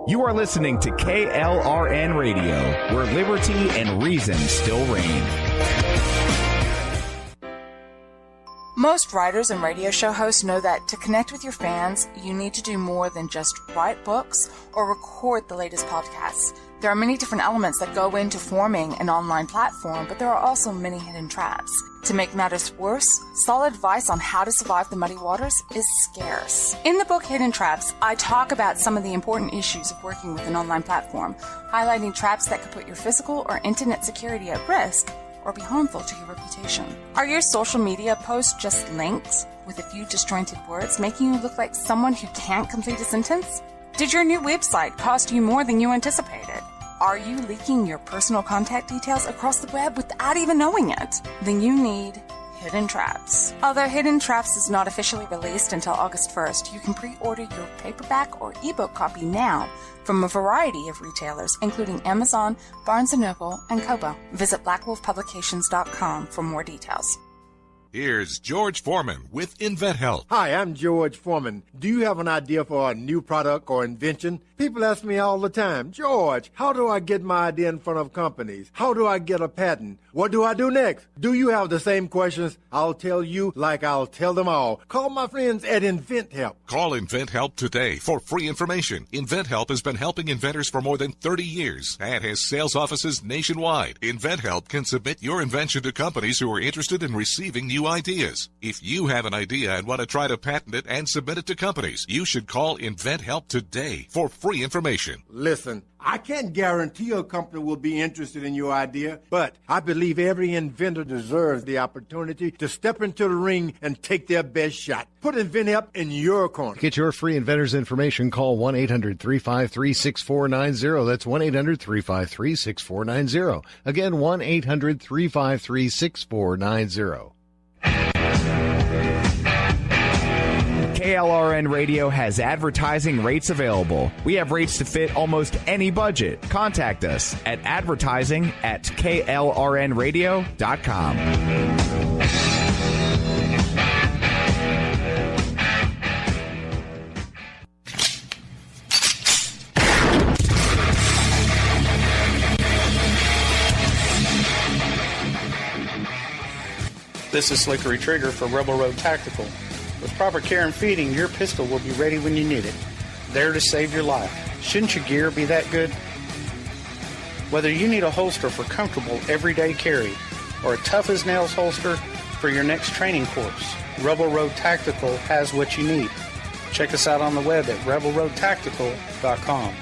You are listening to KLRN Radio, where liberty and reason still reign. Most writers and radio show hosts know that to connect with your fans, you need to do more than just write books or record the latest podcasts. There are many different elements that go into forming an online platform, but there are also many hidden traps. To make matters worse, solid advice on how to survive the muddy waters is scarce. In the book Hidden Traps, I talk about some of the important issues of working with an online platform, highlighting traps that could put your physical or internet security at risk or be harmful to your reputation. Are your social media posts just links with a few disjointed words, making you look like someone who can't complete a sentence? Did your new website cost you more than you anticipated? Are you leaking your personal contact details across the web without even knowing it? Then you need Hidden Traps. Although Hidden Traps is not officially released until August 1st, you can pre-order your paperback or ebook copy now from a variety of retailers, including Amazon, Barnes & Noble, and Kobo. Visit blackwolfpublications.com for more details. Here's George Foreman with InventHelp. Hi, I'm George Foreman. Do you have an idea for a new product or invention? People ask me all the time, George, how do I get my idea in front of companies? How do I get a patent? What do I do next? Do you have the same questions? I'll tell you like I'll tell them all. Call my friends at InventHelp. Call InventHelp today for free information. InventHelp has been helping inventors for more than 30 years and has sales offices nationwide. InventHelp can submit your invention to companies who are interested in receiving new ideas. If you have an idea and want to try to patent it and submit it to companies, you should call InventHelp today for free information. Listen, I can't guarantee a company will be interested in your idea, but I believe every inventor deserves the opportunity to step into the ring and take their best shot. Put InventHelp in your corner. Get your free inventor's information. Call 1-800-353-6490. That's 1-800-353-6490. Again, 1-800-353-6490. KLRN Radio has advertising rates available. We have rates to fit almost any budget. Contact us at advertising@klrnradio.com. This is Slickery Trigger for Rebel Road Tactical. With proper care and feeding, your pistol will be ready when you need it, there to save your life. Shouldn't your gear be that good? Whether you need a holster for comfortable everyday carry or a tough-as-nails holster for your next training course, Rebel Road Tactical has what you need. Check us out on the web at rebelroadtactical.com.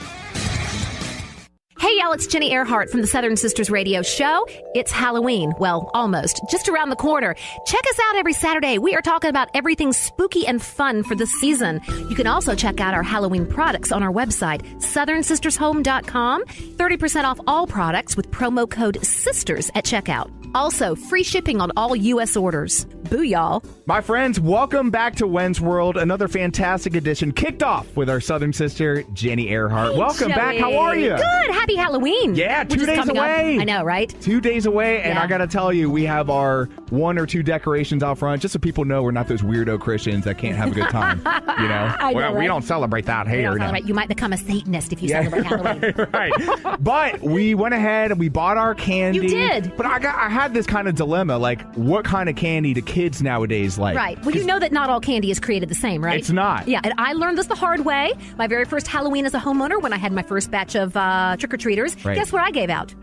Hey, y'all, it's Jenny Earhart from the Southern Sisters Radio Show. It's Halloween. Well, almost. Just around the corner. Check us out every Saturday. We are talking about everything spooky and fun for the season. You can also check out our Halloween products on our website, southernsistershome.com. 30% off all products with promo code SISTERS at checkout. Also, free shipping on all U.S. orders. Boo, y'all. My friends, welcome back to Wen's World. Another fantastic edition kicked off with our Southern sister, Jenny Earhart. Hey, welcome Joey. back. How are you? Good. Happy Halloween. Yeah, 2 days away. Up. I know, right? 2 days away, and Yeah. I got to tell you, we have our 1 or 2 decorations out front, just so people know we're not those weirdo Christians that can't have a good time. You know? I know, well, we right? don't celebrate that here. You don't celebrate. You might become a Satanist if you celebrate Halloween. Right. But we went ahead and we bought our candy. You did. But I had this kind of dilemma, like, what kind of candy do kids nowadays like? Right. Well, you know that not all candy is created the same, right? It's not. Yeah, and I learned this the hard way. My very first Halloween as a homeowner, when I had my first batch of trick-or-treaters, Right. guess what I gave out?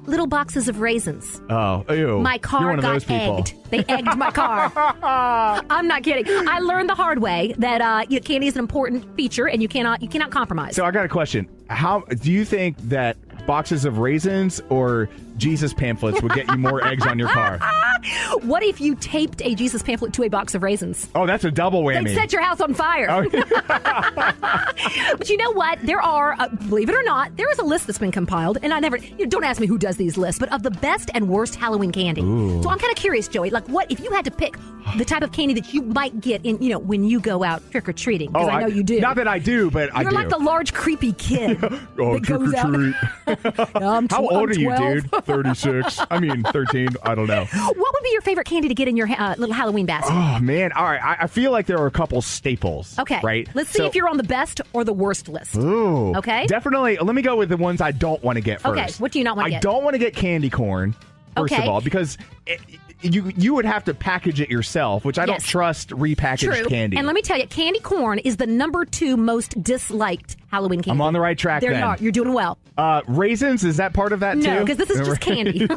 Little boxes of raisins. Oh, ew. My car You're one of got those people. egged. They egged my car. I'm not kidding. I learned the hard way that candy is an important feature, and you cannot compromise. So I got a question. How do you think that boxes of raisins or Jesus pamphlets would get you more eggs on your car? What if you taped a Jesus pamphlet to a box of raisins? Oh, that's a double whammy. They'd set your house on fire. Oh. But you know what? There are, believe it or not, there is a list that's been compiled, and I never, don't ask me who does these lists, but of the best and worst Halloween candy. Ooh. So I'm kind of curious, Joey, like what if you had to pick the type of candy that you might get in, when you go out trick-or-treating? Because I know you do. Not that I do, but I do. You're like the large, creepy kid Oh, that goes out. trick-or-treat. How old are you, dude? 36. I mean, 13. I don't know. What would be your favorite candy to get in your little Halloween basket? Oh, man. All right. I feel like there are a couple staples. Okay. Right? Let's see if you're on the best or the worst list. Ooh. Okay. Definitely. Let me go with the ones I don't want to get first. Okay. What do you not want to get? I don't want to get candy corn, first of all, because you would have to package it yourself, which I don't trust repackaged candy. And let me tell you, candy corn is the number 2 most disliked Halloween candy. I'm on the right track there then. you are. You're doing well. Raisins, is that part of that too? No, because this is just candy.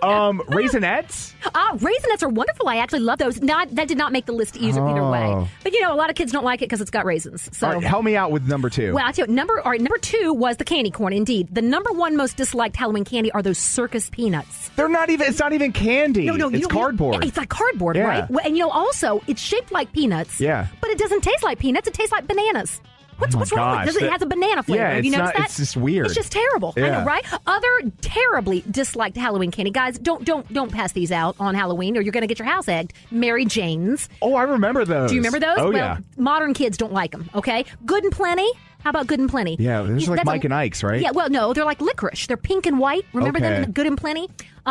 Raisinets? Raisinets are wonderful. I actually love those. That did not make the list either way. But a lot of kids don't like it because it's got raisins. So all right, help me out with number 2. Well, I'll tell you, number 2 was the candy corn, indeed. The number 1 most disliked Halloween candy are those circus peanuts. It's not even candy. No, it's cardboard. It's like cardboard, right? Well, and also, it's shaped like peanuts. Yeah. But it doesn't taste like peanuts. It tastes like bananas. What's wrong with it? It has a banana flavor. Yeah, Have you noticed that? It's just weird. It's just terrible. Yeah. I know, right? Other terribly disliked Halloween candy. Guys, don't pass these out on Halloween or you're going to get your house egged. Mary Jane's. Oh, I remember those. Do you remember those? Oh, well, yeah. Modern kids don't like them, okay? Good and Plenty. How about Good and Plenty? Yeah, those are like Mike and Ike's, right? Yeah, well, no, they're like licorice. They're pink and white. Remember them in Good and Plenty?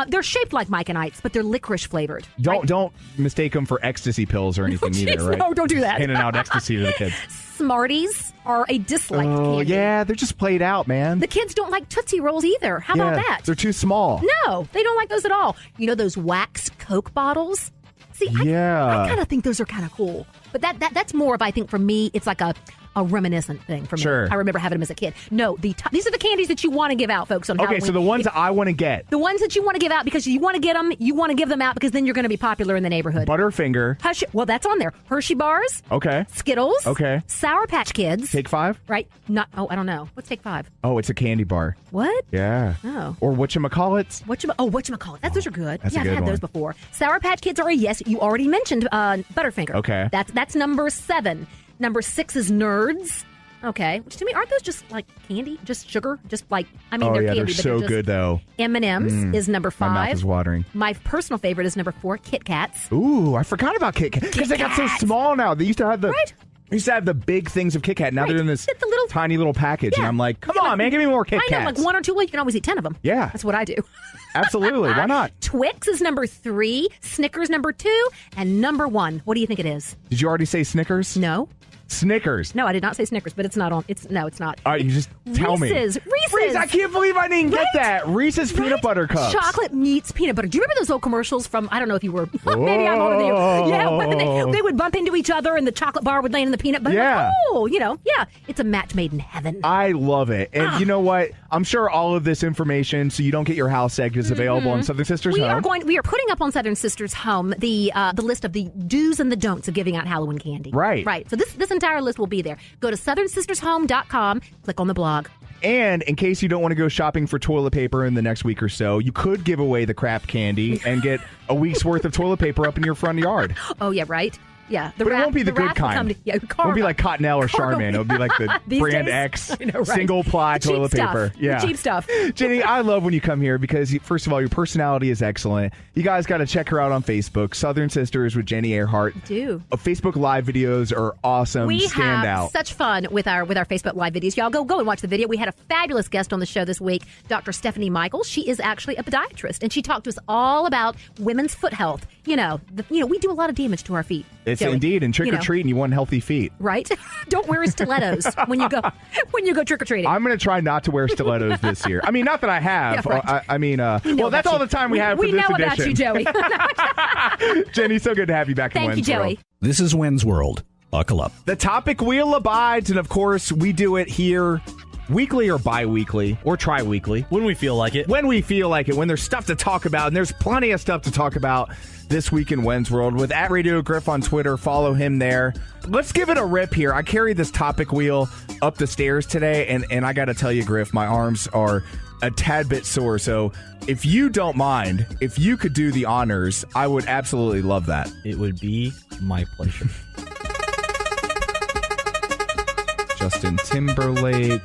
They're shaped like Mike and Ike's, but they're licorice flavored. Don't mistake them for ecstasy pills or anything either, right? No, don't do that. Handing out ecstasy to the kids. Smarties are a disliked candy. Yeah, they're just played out, man. The kids don't like Tootsie Rolls either. How about that? They're too small. No, they don't like those at all. You know those wax Coke bottles? See, I kind of think those are kind of cool. But that's more of, I think, for me, it's like a reminiscent thing for me. Sure. I remember having them as a kid. No, these are the candies that you want to give out, folks, on Halloween. Okay, so the ones that I want to get. The ones that you want to give out because you want to get them, you want to give them out because then you're going to be popular in the neighborhood. Butterfinger. Well, that's on there. Hershey bars. Okay. Skittles. Okay. Sour Patch Kids. Take 5? Right. I don't know. What's Take 5? Oh, it's a candy bar. What? Yeah. Oh. Or whatchamacallits. Whatchamacallit. Those are good. That's I've had those before. Sour Patch Kids are a yes. You already mentioned Butterfinger. Okay. That's number 7. Number 6 is Nerds. Okay, which to me, aren't those just like candy? Just sugar? Just like, they're candy. They're so good, though. M&M's is number 5. My mouth is watering. My personal favorite is number 4, Kit Kats. Ooh, I forgot about Kit Kat. Because they got so small now. They used to have the big things of Kit Kat. Now they're in this tiny little package. Yeah. And I'm like, come on, man, give me more Kit Kats. I know, like 1 or 2. Well, you can always eat 10 of them. Yeah. That's what I do. Absolutely. Why not? Twix is number 3. Snickers number 2. And number 1. What do you think it is? Did you already say Snickers? No. Snickers. No, I did not say Snickers, but it's not on. It's not. All right, you just tell me. Reese's. I can't believe I didn't get that. Reese's peanut butter cups. Chocolate meets peanut butter. Do you remember those old commercials from, I don't know if you were, maybe I'm older than you. Yeah, when they would bump into each other and the chocolate bar would land in the peanut butter. Yeah. Like, it's a match made in heaven. I love it. And you know what? I'm sure all of this information, so you don't get your house egg, is available on Southern Sisters Home. We are putting up on Southern Sisters Home the list of the do's and the don'ts of giving out Halloween candy. Right. So this entire list will be there. Go to southernsistershome.com, click on the blog. And in case you don't want to go shopping for toilet paper in the next week or so, you could give away the crap candy and get a week's worth of toilet paper up in your front yard. Oh, yeah, right? Yeah, but it won't be the good kind. It won't be like Cottonelle or Charmin. It'll be like the brand days, X right? single ply toilet paper. Yeah, cheap stuff. Jenny, I love when you come here because first of all, your personality is excellent. You guys got to check her out on Facebook, Southern Sisters with Jenny Earhart. I do. Facebook Live videos are awesome. We Stand have out. such fun with our Facebook Live videos. Y'all go and watch the video. We had a fabulous guest on the show this week, Dr. Stephanie Michaels. She is actually a podiatrist, and she talked to us all about women's foot health. We do a lot of damage to our feet. It's Joey. indeed, and trick or treating, you want healthy feet, right? Don't wear stilettos when you go trick or treating. I'm going to try not to wear stilettos this year. I mean, not that I have. Yeah, right. Well, that's all the time we have for this edition. We know about you, Joey. Jenny, so good to have you back in When's Thank you, Joey. World. This is When's World. Buckle up. The topic wheel abides, and of course, we do it here weekly or bi-weekly or tri-weekly. When we feel like it. When we feel like it. When there's stuff to talk about, and there's plenty of stuff to talk about this week in When's World with @RadioGriff on Twitter. Follow him there. Let's give it a rip here. I carried this topic wheel up the stairs today, and I got to tell you, Griff, my arms are a tad bit sore. So if you don't mind, if you could do the honors, I would absolutely love that. It would be my pleasure. Justin Timberlake,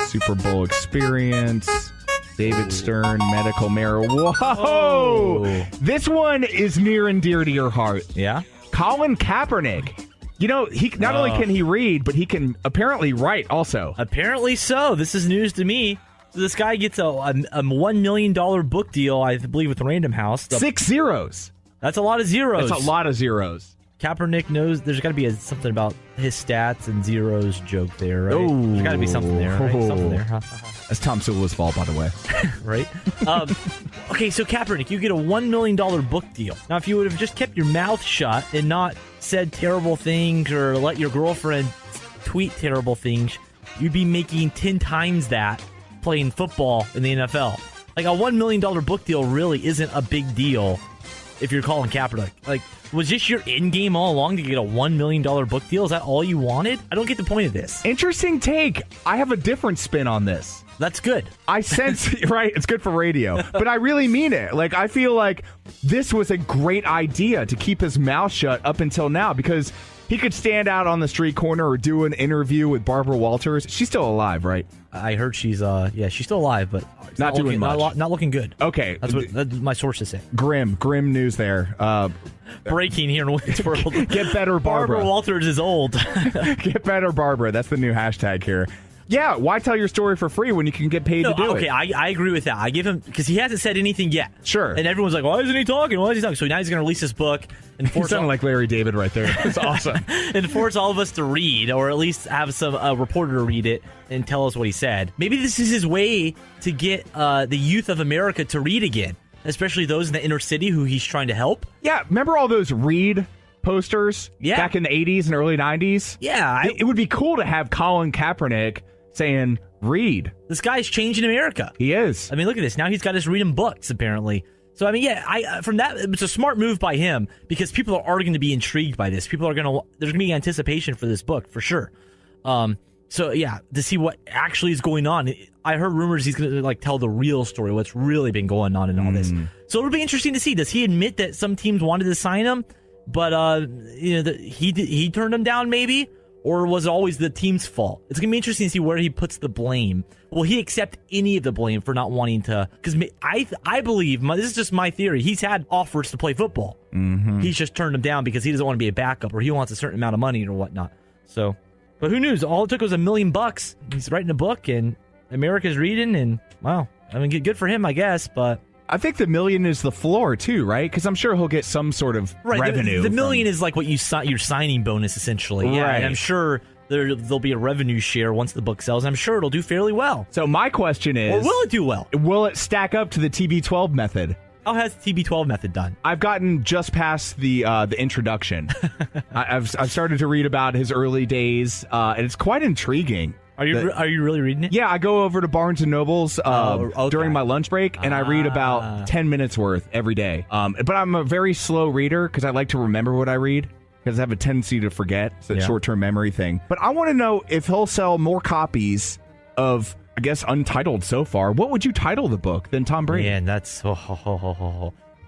Super Bowl experience, David Stern, medical marijuana. Whoa! This one is near and dear to your heart. Yeah? Colin Kaepernick. He not only can he read, but he can apparently write also. Apparently so. This is news to me. So this guy gets a $1 million book deal, I believe, with Random House. 6 zeros. That's a lot of zeros. That's a lot of zeros. Kaepernick knows there's got to be something about his stats and zeros joke there, right? Oh. There's got to be something there, right? Something there. That's Tom Sula's fault, by the way. Right? Okay, so Kaepernick, you get a $1 million book deal. Now, if you would have just kept your mouth shut and not said terrible things or let your girlfriend tweet terrible things, you'd be making 10 times that playing football in the NFL. Like, a $1 million book deal really isn't a big deal if you're calling Kaepernick. Like, was this your end game all along to get a $1 million book deal? Is that all you wanted? I don't get the point of this. Interesting take. I have a different spin on this. That's good. I sense, right, it's good for radio, but I really mean it. Like, I feel like this was a great idea to keep his mouth shut up until now, because he could stand out on the street corner or do an interview with Barbara Walters. She's still alive, right? I heard she's she's still alive, but not doing much. Not looking good. Okay. That's what my sources say. Grim news there. Breaking here in Wayne's World. Get better, Barbara. Barbara Walters is old. Get better, Barbara. That's the new hashtag here. Yeah, why tell your story for free when you can get paid to do it? Okay, I agree with that. I give him, because he hasn't said anything yet. Sure. And everyone's like, why isn't he talking? Why is he talking? So now he's going to release his book and He sounded like Larry David right there. It's awesome. And force all of us to read, or at least have a reporter to read it and tell us what he said. Maybe this is his way to get the youth of America to read again, especially those in the inner city who he's trying to help. Yeah, remember all those read posters back in the 80s and early 90s? Yeah. It would be cool to have Colin Kaepernick saying, read. This guy's changing America. He is. I mean, look at this. Now he's got us reading books, apparently. So, I mean, yeah, from that, it's a smart move by him, because people are going to be intrigued by this. There's going to be anticipation for this book, for sure. So, yeah, to see what actually is going on. I heard rumors he's going to, tell the real story, what's really been going on in all this. So it'll be interesting to see. Does he admit that some teams wanted to sign him, but, he turned them down, maybe? Or was it always the team's fault? It's going to be interesting to see where he puts the blame. Will he accept any of the blame for not wanting to? Because I believe, this is just my theory, he's had offers to play football. Mm-hmm. He's just turned them down because he doesn't want to be a backup, or he wants a certain amount of money or whatnot. So, but who knows? All it took was $1 million. He's writing a book, and America's reading, and wow. I mean, good for him, I guess, but... I think the $1 million is the floor, too, right? Because I'm sure he'll get some sort of revenue. The $1 million is like what your signing bonus, essentially. Yeah, and I'm sure there'll be a revenue share once the book sells. I'm sure it'll do fairly well. So my question is... Or will it do well? Will it stack up to the TB12 method? How has the TB12 method done? I've gotten just past the introduction. I've started to read about his early days, and it's quite intriguing. Are you really reading it? Yeah, I go over to Barnes & Noble's during my lunch break, and I read about 10 minutes worth every day. But I'm a very slow reader because I like to remember what I read, because I have a tendency to forget. It's a short-term memory thing. But I want to know if he'll sell more copies of, I guess, Untitled so far. What would you title the book than Tom Brady? Man, that's...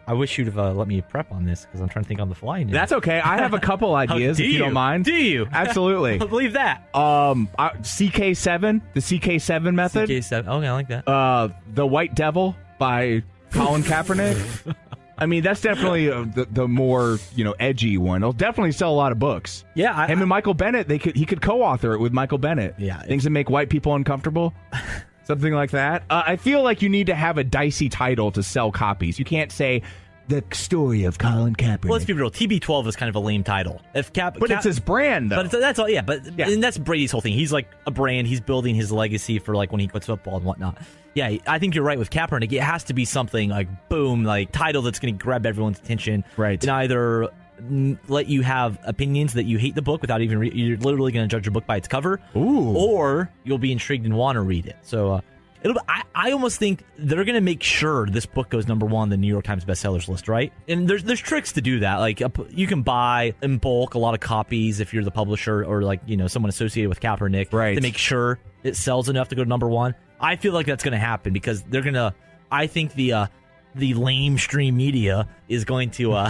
I wish you'd have let me prep on this, because I'm trying to think on the fly now. That's okay. I have a couple ideas, if you don't mind. Do you? Absolutely. I believe that. CK7, the CK7 method. CK7. Okay, I like that. The White Devil by Colin Kaepernick. I mean, that's definitely the more edgy one. It'll definitely sell a lot of books. Yeah, him and Michael Bennett. He could co-author it with Michael Bennett. Yeah, things that make white people uncomfortable. Something like that. I feel like you need to have a dicey title to sell copies. You can't say the story of Colin Kaepernick. Well, let's be real. TB12 is kind of a lame title. But it's his brand, though. But that's all. Yeah, and that's Brady's whole thing. He's like a brand. He's building his legacy for when he quits football and whatnot. Yeah, I think you're right with Kaepernick. It has to be something like boom, title that's going to grab everyone's attention. Right. And either let you have opinions that you hate the book without even you're literally going to judge your book by its cover. Ooh. Or you'll be intrigued and want to read it. So I almost think they're going to make sure this book goes number one on the New York Times bestsellers list, right? And there's tricks to do that. You can buy in bulk a lot of copies if you're the publisher or someone associated with Kaepernick, right, to make sure it sells enough to go to number one. I feel like that's going to happen because they're going to. I think the lamestream media is going to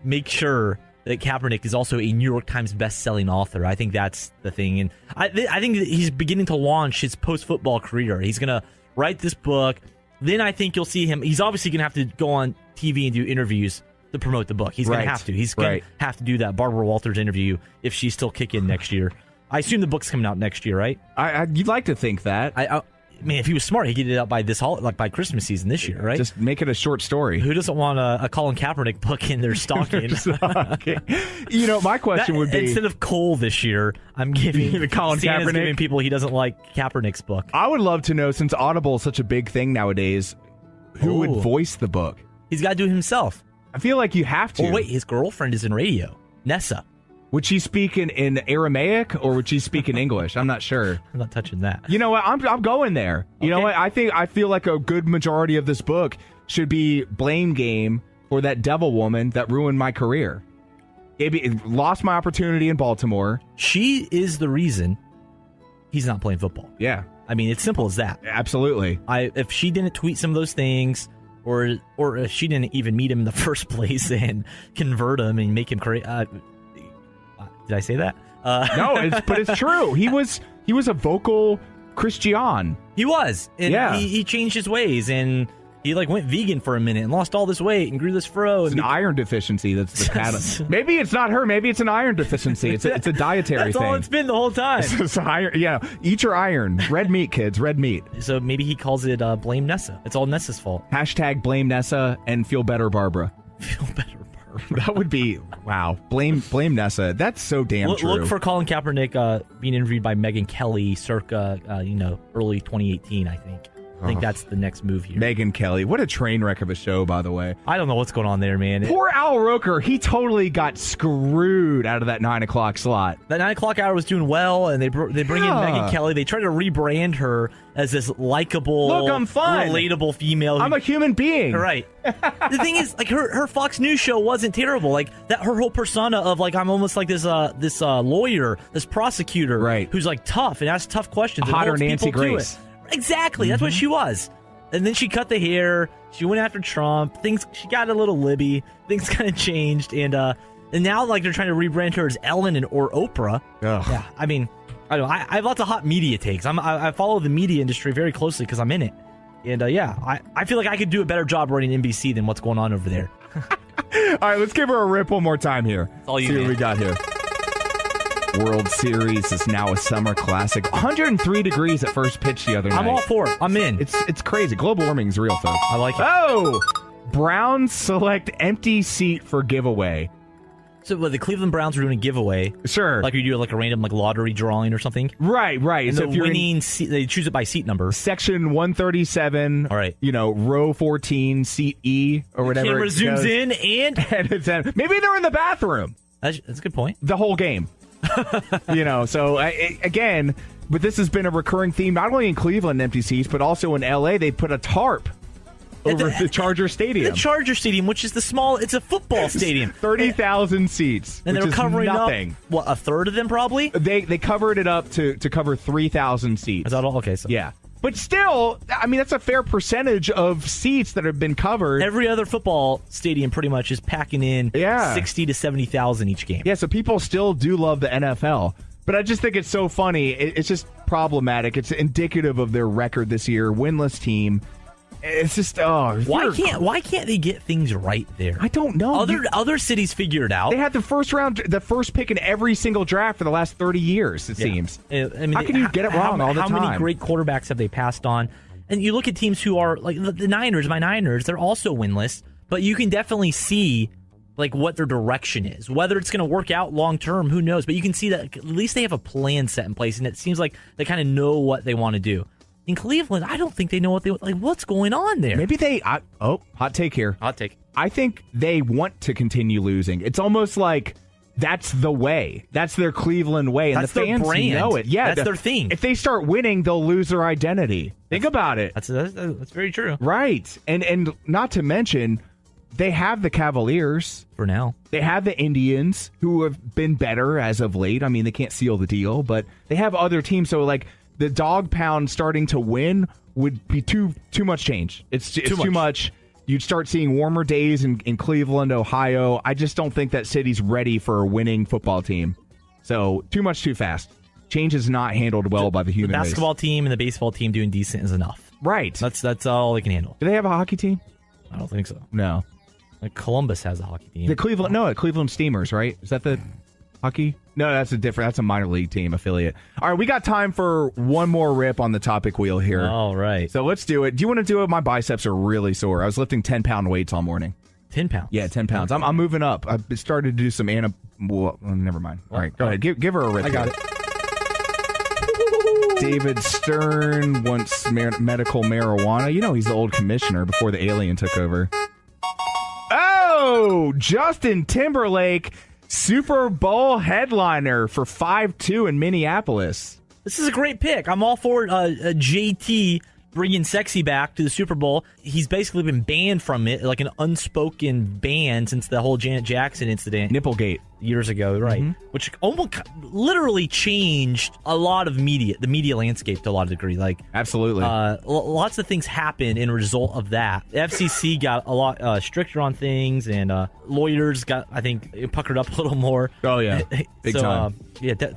make sure that Kaepernick is also a New York Times best-selling author. I think that's the thing. And I think that he's beginning to launch his post-football career. He's going to write this book. Then I think you'll see him. He's obviously going to have to go on TV and do interviews to promote the book. He's going to have to. He's going to have to do that Barbara Walters interview if she's still kicking next year. I assume the book's coming out next year, right? You'd like to think that. Man, if he was smart, he'd get it out by by Christmas season this year, right? Just make it a short story. Who doesn't want a Colin Kaepernick book in their stocking? My question would be, instead of Cole this year, I'm giving Colin Santa's Kaepernick. Giving people he doesn't like Kaepernick's book. I would love to know, since Audible is such a big thing nowadays, who would voice the book? He's got to do it himself. I feel like you have to. Well, wait, his girlfriend is in radio, Nessa. Would she speak in Aramaic or would she speak in English? I'm not sure. I'm not touching that. You know what? I'm going there. You know what? I feel like a good majority of this book should be blame game for that devil woman that ruined my career. It lost my opportunity in Baltimore. She is the reason he's not playing football. Yeah. I mean, it's simple as that. Absolutely. If she didn't tweet some of those things, or if she didn't even meet him in the first place and convert him and make him create. Did I say that? No, but it's true. He was a vocal Christian. He was. And yeah. He changed his ways, and he went vegan for a minute and lost all this weight and grew this fro. It's an iron deficiency. That's the catalyst. Maybe it's not her. Maybe it's an iron deficiency. It's a dietary That's thing. all it's been the whole time. It's iron. Yeah, eat your iron. Red meat, kids. Red meat. So maybe he calls it blame Nessa. It's all Nessa's fault. # blame Nessa and feel better, Barbara. Feel better, Barbara. That would be, wow. Blame Nessa. That's so damn true. Look for Colin Kaepernick being interviewed by Megyn Kelly circa, early 2018, I think. I think that's the next move here. Megyn Kelly. What a train wreck of a show, by the way. I don't know what's going on there, man. Poor Al Roker. He totally got screwed out of that 9 o'clock slot. That 9 o'clock hour was doing well, and they bring in Megyn Kelly. They try to rebrand her as this likable, look, I'm fun, relatable female. I'm a human being. Right. The thing is, her Fox News show wasn't terrible. Her whole persona of I'm almost like this lawyer, this prosecutor, right, who's tough and asks tough questions. Hotter and holds Nancy people Grace. To it. Exactly. That's what she was. And then she cut the hair. She went after Trump. She got a little libby. Things kind of changed. And now they're trying to rebrand her as Ellen or Oprah. Ugh. Yeah. I mean, I don't know. I have lots of hot media takes. I follow the media industry very closely because I'm in it. And I feel like I could do a better job running NBC than what's going on over there. All right, let's give her a rip one more time here. That's all you see what we got here. World Series is now a summer classic. 103 degrees at first pitch the other night. I'm all for it. I'm in. It's crazy. Global warming is real, folks. I like it. Oh! Browns select empty seat for giveaway. So the Cleveland Browns are doing a giveaway. Sure. Like you do a random lottery drawing or something. Right. And so the if you're winning seat, they choose it by seat number. Section 137. All right. Row 14, seat E or whatever. Camera zooms in and it's maybe they're in the bathroom. That's a good point. The whole game. So again, but this has been a recurring theme not only in Cleveland empty seats, but also in LA. They put a tarp over the Charger Stadium. The Charger Stadium, which is it's a football stadium. 30,000 seats. And they're covering nothing. Up, a third of them probably? They covered it up to cover 3,000 seats. Is that all? Okay, so. Yeah. But still, I mean, that's a fair percentage of seats that have been covered. Every other football stadium pretty much is packing in 60 to 70,000 each game. Yeah, so people still do love the NFL. But I just think it's so funny. It's just problematic. It's indicative of their record this year. Winless team. It's just, why can't they get things right there? I don't know. Other cities figure it out. They had the first pick in every single draft for the last 30 years, it seems. I mean, how can you get it wrong all the time? How many great quarterbacks have they passed on? And you look at teams who are like the Niners, my Niners, they're also winless, but you can definitely see what their direction is. Whether it's going to work out long term, who knows? But you can see that at least they have a plan set in place, and it seems like they kind of know what they want to do. In Cleveland, I don't think they know what's going on there. Maybe hot take here. Hot take. I think they want to continue losing. It's almost like that's the way. That's their Cleveland way, and that's the fans their brand. know it. Yeah, that's their thing. If they start winning, they'll lose their identity. Think about it. That's very true. Right, and not to mention, they have the Cavaliers for now. They have the Indians, who have been better as of late. I mean, they can't seal the deal, but they have other teams. So the dog pound starting to win would be too much change. It's too much. You'd start seeing warmer days in Cleveland, Ohio. I just don't think that city's ready for a winning football team. So too much too fast. Change is not handled well by the human race. The basketball team and the baseball team doing decent is enough. Right. That's all they can handle. Do they have a hockey team? I don't think so. No. Columbus has a hockey team. The Cleveland Steamers, right? Is that the hockey? No, that's a minor league team affiliate. All right, we got time for one more rip on the topic wheel here. All right. So let's do it. Do you want to do it? My biceps are really sore. I was lifting 10-pound weights all morning. 10 pounds? Yeah, 10 pounds. I'm moving up. I started to do some well, never mind. All right, go ahead. Give her a rip. I got it. David Stern wants medical marijuana. You know he's the old commissioner before the alien took over. Oh, Justin Timberlake, Super Bowl headliner for 5-2 in Minneapolis. This is a great pick. I'm all for JT bringing sexy back to the Super Bowl. He's basically been banned from it, like an unspoken ban since the whole Janet Jackson incident. Nipplegate. Years ago, right? Mm-hmm. Which almost literally changed a lot of the media landscape to a lot of degree. Like, absolutely. Lots of things happened in result of that. The FCC got a lot stricter on things, and lawyers got, I think, puckered up a little more. Oh, yeah. Big time.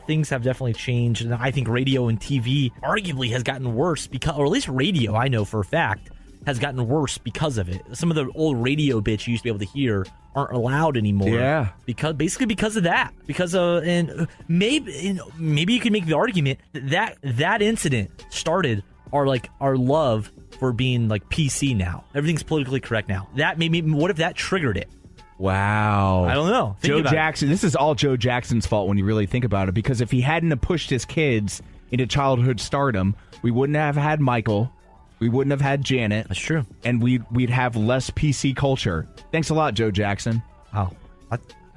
Things have definitely changed. And I think radio and TV arguably has gotten worse because, or at least radio, I know for a fact, has gotten worse because of it. Some of the old radio bits you used to be able to hear aren't allowed anymore. Yeah. Because of that. And maybe you can make the argument that incident started our love for being like PC now. Everything's politically correct now. What if that triggered it? Wow. I don't know. Joe Jackson. This is all Joe Jackson's fault when you really think about it, because if he hadn't have pushed his kids into childhood stardom, we wouldn't have had Michael. We wouldn't have had Janet. That's true. And we'd have less PC culture. Thanks a lot, Joe Jackson. Oh,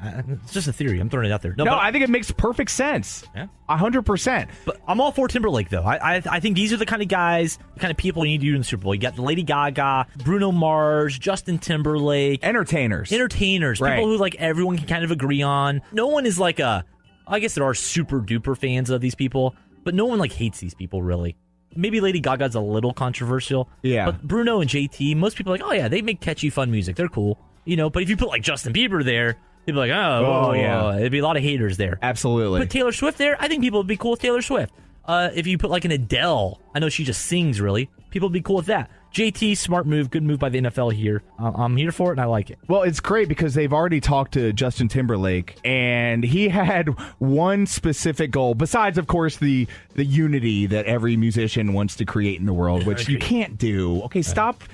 it's just a theory. I'm throwing it out there. No, I think it makes perfect sense. Yeah, 100%. But I'm all for Timberlake, though. I think these are the kind of guys, the kind of people you need to do in the Super Bowl. You got Lady Gaga, Bruno Mars, Justin Timberlake. Entertainers. Right. People who like everyone can kind of agree on. No one is like I guess there are super duper fans of these people, but no one like hates these people really. Maybe Lady Gaga's a little controversial. Yeah. But Bruno and JT, most people are like, oh yeah, they make catchy, fun music. They're cool. But if you put like Justin Bieber there, people are like, oh yeah. There'd be a lot of haters there. Absolutely. Put Taylor Swift there, I think people would be cool with Taylor Swift. If you put like an Adele, I know she just sings really, people would be cool with that. JT, smart move, good move by the NFL here. I'm here for it, and I like it. Well, it's great because they've already talked to Justin Timberlake, and he had one specific goal, besides, of course, the unity that every musician wants to create in the world, which you can't do. Okay, stop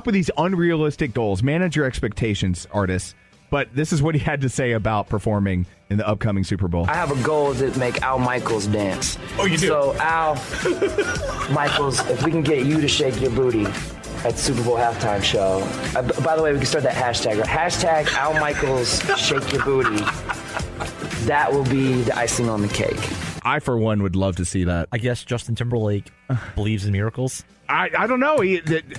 with these unrealistic goals. Manage your expectations, artists. But this is what he had to say about performing in the upcoming Super Bowl. I have a goal to make Al Michaels dance. Oh, you do? So, Al Michaels, if we can get you to shake your booty at Super Bowl halftime show. By the way, we can start that hashtag. Right? Hashtag Al Michaels, shake your booty. That will be the icing on the cake. I, for one, would love to see that. I guess Justin Timberlake believes in miracles. I don't know.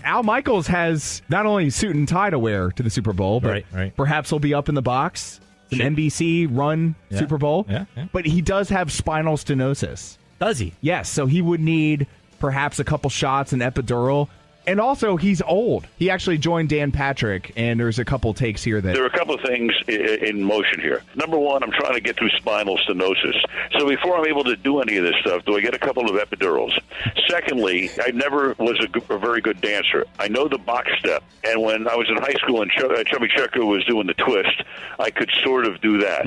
Al Michaels has not only suit and tie to wear to the Super Bowl, but perhaps he'll be up in the box. An NBC run Super Bowl. Yeah. But he does have spinal stenosis. Does he? Yes. So he would need perhaps a couple shots, an epidural. And also, he's old. He actually joined Dan Patrick, and there's a couple takes here that... There are a couple of things in motion here. Number one, I'm trying to get through spinal stenosis. So before I'm able to do any of this stuff, do I get a couple of epidurals? Secondly, I never was a very good dancer. I know the box step. And when I was in high school and Chubby Checker was doing the twist, I could sort of do that.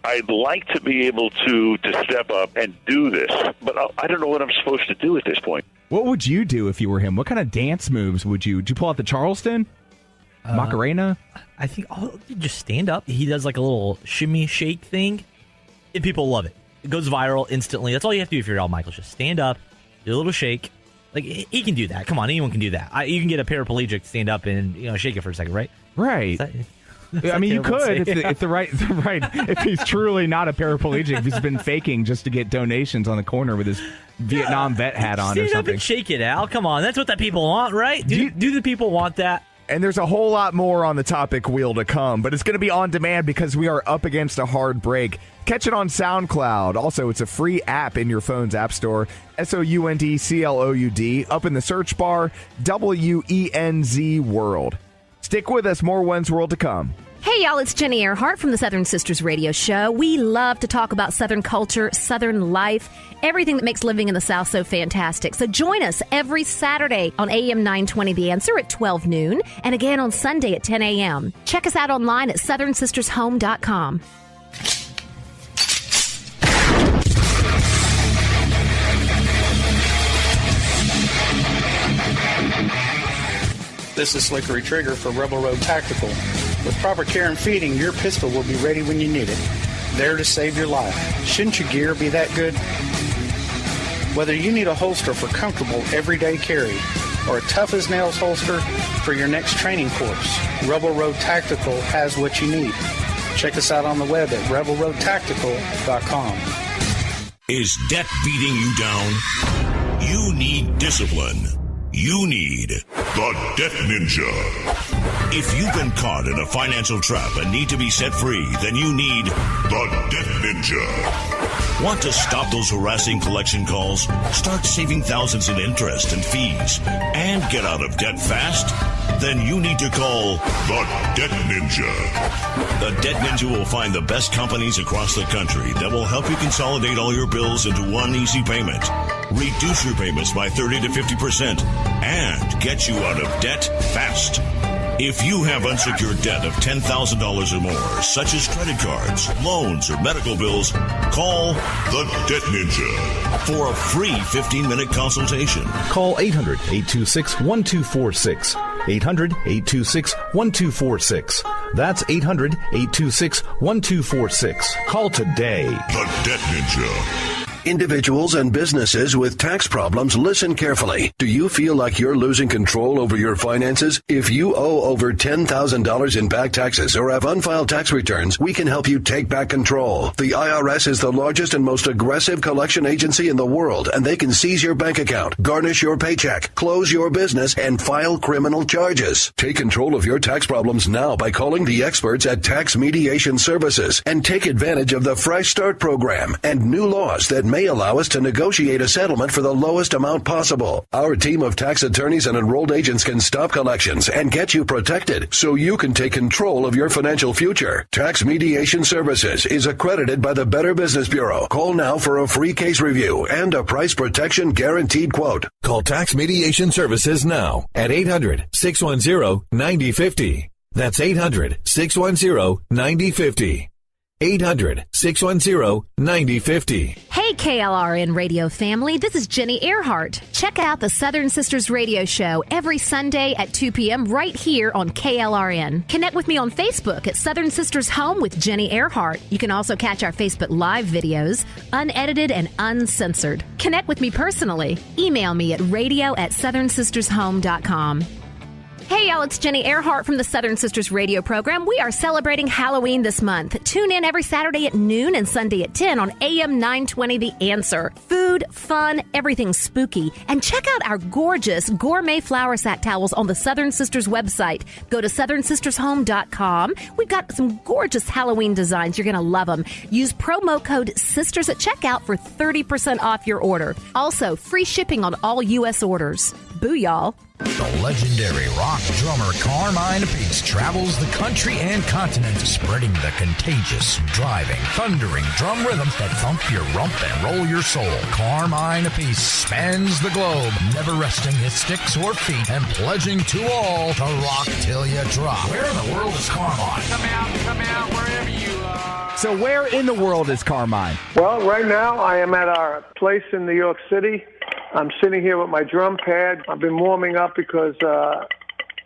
I'd like to be able to step up and do this, but I don't know what I'm supposed to do at this point. What would you do if you were him? What kind of dance moves would you pull out the Charleston? Macarena? I think you just stand up. He does like a little shimmy shake thing, and people love it. It goes viral instantly. That's all you have to do if you're Al Michaels. Just stand up, do a little shake. Like, he can do that. Come on, anyone can do that. You can get a paraplegic to stand up and shake it for a second, right? Right. I mean, you could if he's truly not a paraplegic, if he's been faking just to get donations on the corner with his Vietnam vet hat on or something. Stand up and shake it, Al. Come on, that's what the people want, right? Do the people want that? And there's a whole lot more on the topic wheel to come, but it's going to be on demand because we are up against a hard break. Catch it on SoundCloud. Also, it's a free app in your phone's app store. SoundCloud. Up in the search bar, WENZ World. Stick with us. More When's World to come. Hey, y'all, it's Jenny Earhart from the Southern Sisters Radio Show. We love to talk about Southern culture, Southern life, everything that makes living in the South so fantastic. So join us every Saturday on AM 920 The Answer at 12 noon and again on Sunday at 10 a.m. Check us out online at southernsistershome.com. This is Slickery Trigger for Rebel Road Tactical. With proper care and feeding, your pistol will be ready when you need it. There to save your life. Shouldn't your gear be that good? Whether you need a holster for comfortable everyday carry or a tough-as-nails holster for your next training course, Rebel Road Tactical has what you need. Check us out on the web at rebelroadtactical.com. Is debt beating you down? You need discipline. You need the Debt Ninja. If you've been caught in a financial trap and need to be set free, then you need the Debt Ninja. Want to stop those harassing collection calls, start saving thousands in interest and fees, and get out of debt fast? Then you need to call the Debt Ninja. The Debt Ninja will find the best companies across the country that will help you consolidate all your bills into one easy payment, reduce your payments by 30 to 50%, and get you out of debt fast. If you have unsecured debt of $10,000 or more, such as credit cards, loans, or medical bills, call the Debt Ninja for a free 15-minute consultation. Call 800-826-1246. 800-826-1246. That's 800-826-1246. Call today. The Debt Ninja. Individuals and businesses with tax problems, listen carefully. Do you feel like you're losing control over your finances? If you owe over $10,000 in back taxes or have unfiled tax returns, we can help you take back control. The IRS is the largest and most aggressive collection agency in the world, and they can seize your bank account, garnish your paycheck, close your business, and file criminal charges. Take control of your tax problems now by calling the experts at Tax Mediation Services and take advantage of the Fresh Start program and new laws that may allow us to negotiate a settlement for the lowest amount possible. Our team of tax attorneys and enrolled agents can stop collections and get you protected so you can take control of your financial future. Tax Mediation Services is accredited by the Better Business Bureau. Call now for a free case review and a price protection guaranteed quote. Call Tax Mediation Services now at 800-610-9050. That's 800-610-9050. 800-610-9050. Hey, KLRN radio family, this is Jenny Earhart. Check out the Southern Sisters radio show every Sunday at 2 p.m. right here on KLRN. Connect with me on Facebook at Southern Sisters Home with Jenny Earhart. You can also catch our Facebook Live videos, unedited and uncensored. Connect with me personally. Email me at radio@southernsistershome.com. Hey y'all, it's Jenny Earhart from the Southern Sisters radio program. We are celebrating Halloween this month. Tune in every Saturday at noon and Sunday at 10 on AM 920 The Answer. Food, fun, everything spooky. And check out our gorgeous gourmet flour sack towels on the Southern Sisters website. Go to southernsistershome.com. We've got some gorgeous Halloween designs. You're going to love them. Use promo code SISTERS at checkout for 30% off your order. Also, free shipping on all U.S. orders. Boo, y'all. The legendary rock drummer Carmine Appice travels the country and continent, spreading the contagious, driving, thundering drum rhythms that thump your rump and roll your soul. Carmine Appice spans the globe, never resting his sticks or feet and pledging to all to rock till you drop. Where in the world is Carmine? Come out, wherever you are. So where in the world is Carmine? Well, right now I am at our place in New York City. I'm sitting here with my drum pad. I've been warming up because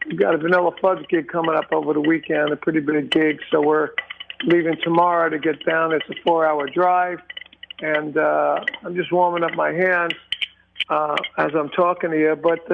we've got a Vanilla Fudge gig coming up over the weekend, a pretty big gig. So we're leaving tomorrow to get down. It's a 4-hour drive. And I'm just warming up my hands as I'm talking to you. But,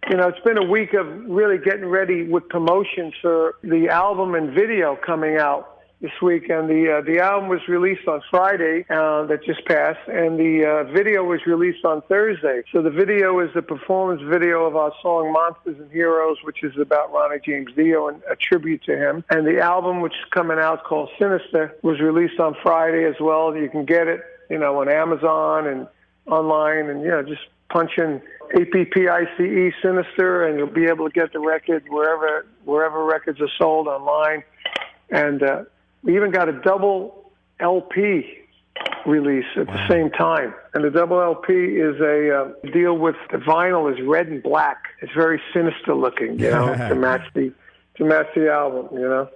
it's been a week of really getting ready with promotions for the album and video coming out this week, and the album was released on Friday that just passed, and the video was released on Thursday. So the video is a performance video of our song Monsters and Heroes, which is about Ronnie James Dio and a tribute to him. And the album, which is coming out called Sinister, was released on Friday as well. You can get it, on Amazon and online, and just punch in APPICE Sinister, and you'll be able to get the record wherever records are sold online. And we even got a double LP release at the same time. And the double LP is a deal with the vinyl is red and black. It's very sinister looking, to match the album,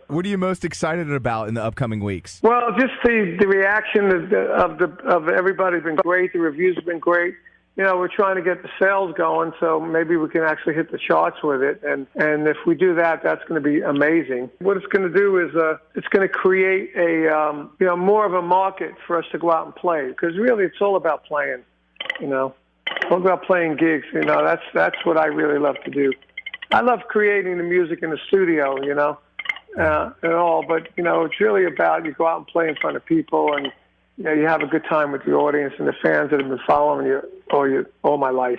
What are you most excited about in the upcoming weeks? Well, just the reaction of everybody's been great. The reviews have been great. we're trying to get the sales going, so maybe we can actually hit the charts with it. And if we do that, that's going to be amazing. What it's going to do is it's going to create a more of a market for us to go out and play, because really it's all about playing. All about playing gigs. That's what I really love to do. I love creating the music in the studio. And all, but it's really about you go out and play in front of people, and you have a good time with the audience and the fans that have been following you all my life.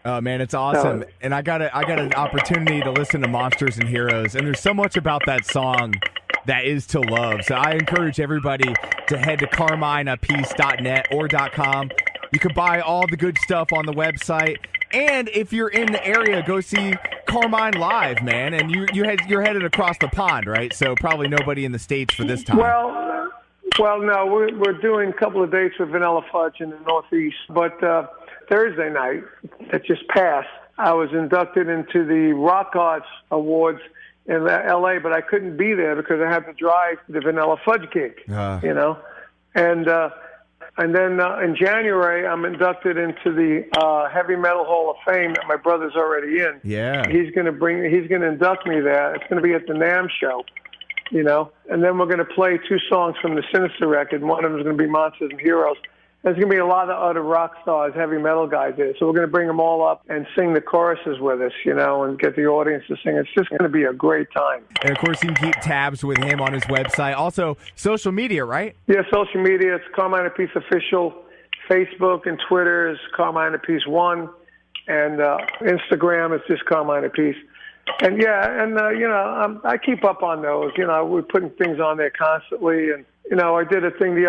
Oh man, it's awesome. And I got an opportunity to listen to Monsters and Heroes, and there's so much about that song that is to love. So I encourage everybody to head to CarmineApiece.net or .com. You can buy all the good stuff on the website. And if you're in the area, go see Carmine live, man. And you're headed across the pond, right? So probably nobody in the States for this time. Well, no, we're doing a couple of dates with Vanilla Fudge in the Northeast. But Thursday night that just passed, I was inducted into the Rock Arts Awards in L.A., but I couldn't be there because I had to drive the Vanilla Fudge gig, And then in January, I'm inducted into the Heavy Metal Hall of Fame that my brother's already in. Yeah. He's going to induct me there. It's going to be at the NAMM show, And then we're going to play 2 songs from the Sinister record. One of them is going to be Monsters and Heroes. There's going to be a lot of other rock stars, heavy metal guys there. So we're going to bring them all up and sing the choruses with us, and get the audience to sing. It's just going to be a great time. And, of course, you can keep tabs with him on his website. Also, social media, right? Yeah, social media. It's Carmine Apiece Official. Facebook and Twitter is Carmine Apiece 1. And Instagram is just Carmine Apiece. And, I keep up on those. We're putting things on there constantly. And, I did a thing the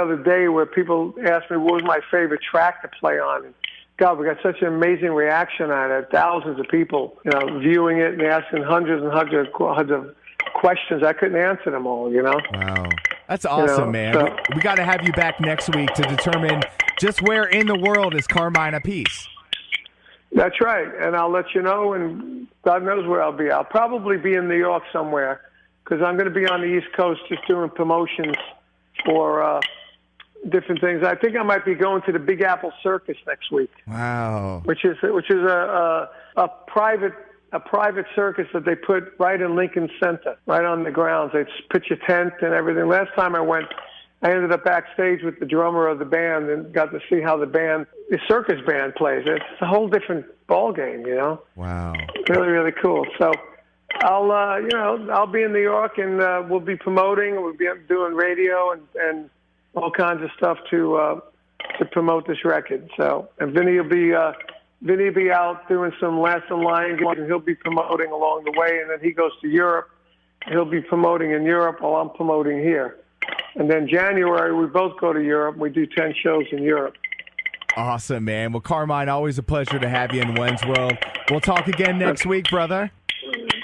other day where people asked me what was my favorite track to play on. And God, we got such an amazing reaction on it. Thousands of people, viewing it and asking hundreds and hundreds of questions. I couldn't answer them all, Wow. That's awesome, man. So, we got to have you back next week to determine just where in the world is Carmine Apiece. That's right. And I'll let you know, and God knows where I'll be. I'll probably be in New York somewhere, because I'm going to be on the East Coast just doing promotions for different things. I think I might be going to the Big Apple Circus next week. Wow! Which is a private circus that they put right in Lincoln Center, right on the grounds. They pitch a tent and everything. Last time I went, I ended up backstage with the drummer of the band and got to see how the circus band plays. It's a whole different ball game, Wow! Really, really cool. So. I'll be in New York, and we'll be promoting. We'll be doing radio and all kinds of stuff to promote this record. So, and Vinny will be out doing some Last in Line, and he'll be promoting along the way. And then he goes to Europe. He'll be promoting in Europe while I'm promoting here. And then January, we both go to Europe. We do 10 shows in Europe. Awesome, man. Well, Carmine, always a pleasure to have you in When's World. We'll talk again next week, brother.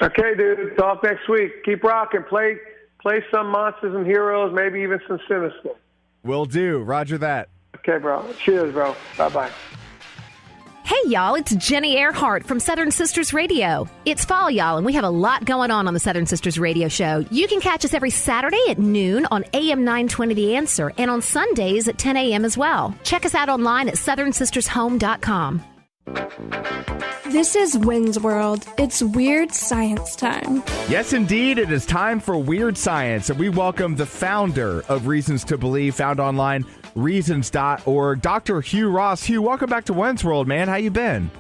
Okay, dude. Talk next week. Keep rocking. Play some Monsters and Heroes, maybe even some Sinister. Will do. Roger that. Okay, bro. Cheers, bro. Bye-bye. Hey, y'all, it's Jenny Earhart from Southern Sisters Radio. It's fall, y'all, and we have a lot going on the Southern Sisters Radio Show. You can catch us every Saturday at noon on AM 920 The Answer and on Sundays at 10 a.m. as well. Check us out online at southernsistershome.com. This is When's World. It's Weird Science time. Yes, indeed. It is time for Weird Science, and we welcome the founder of Reasons to Believe, found online, reasons.org, Dr. Hugh Ross. Hugh, welcome back to When's World, man. How you been?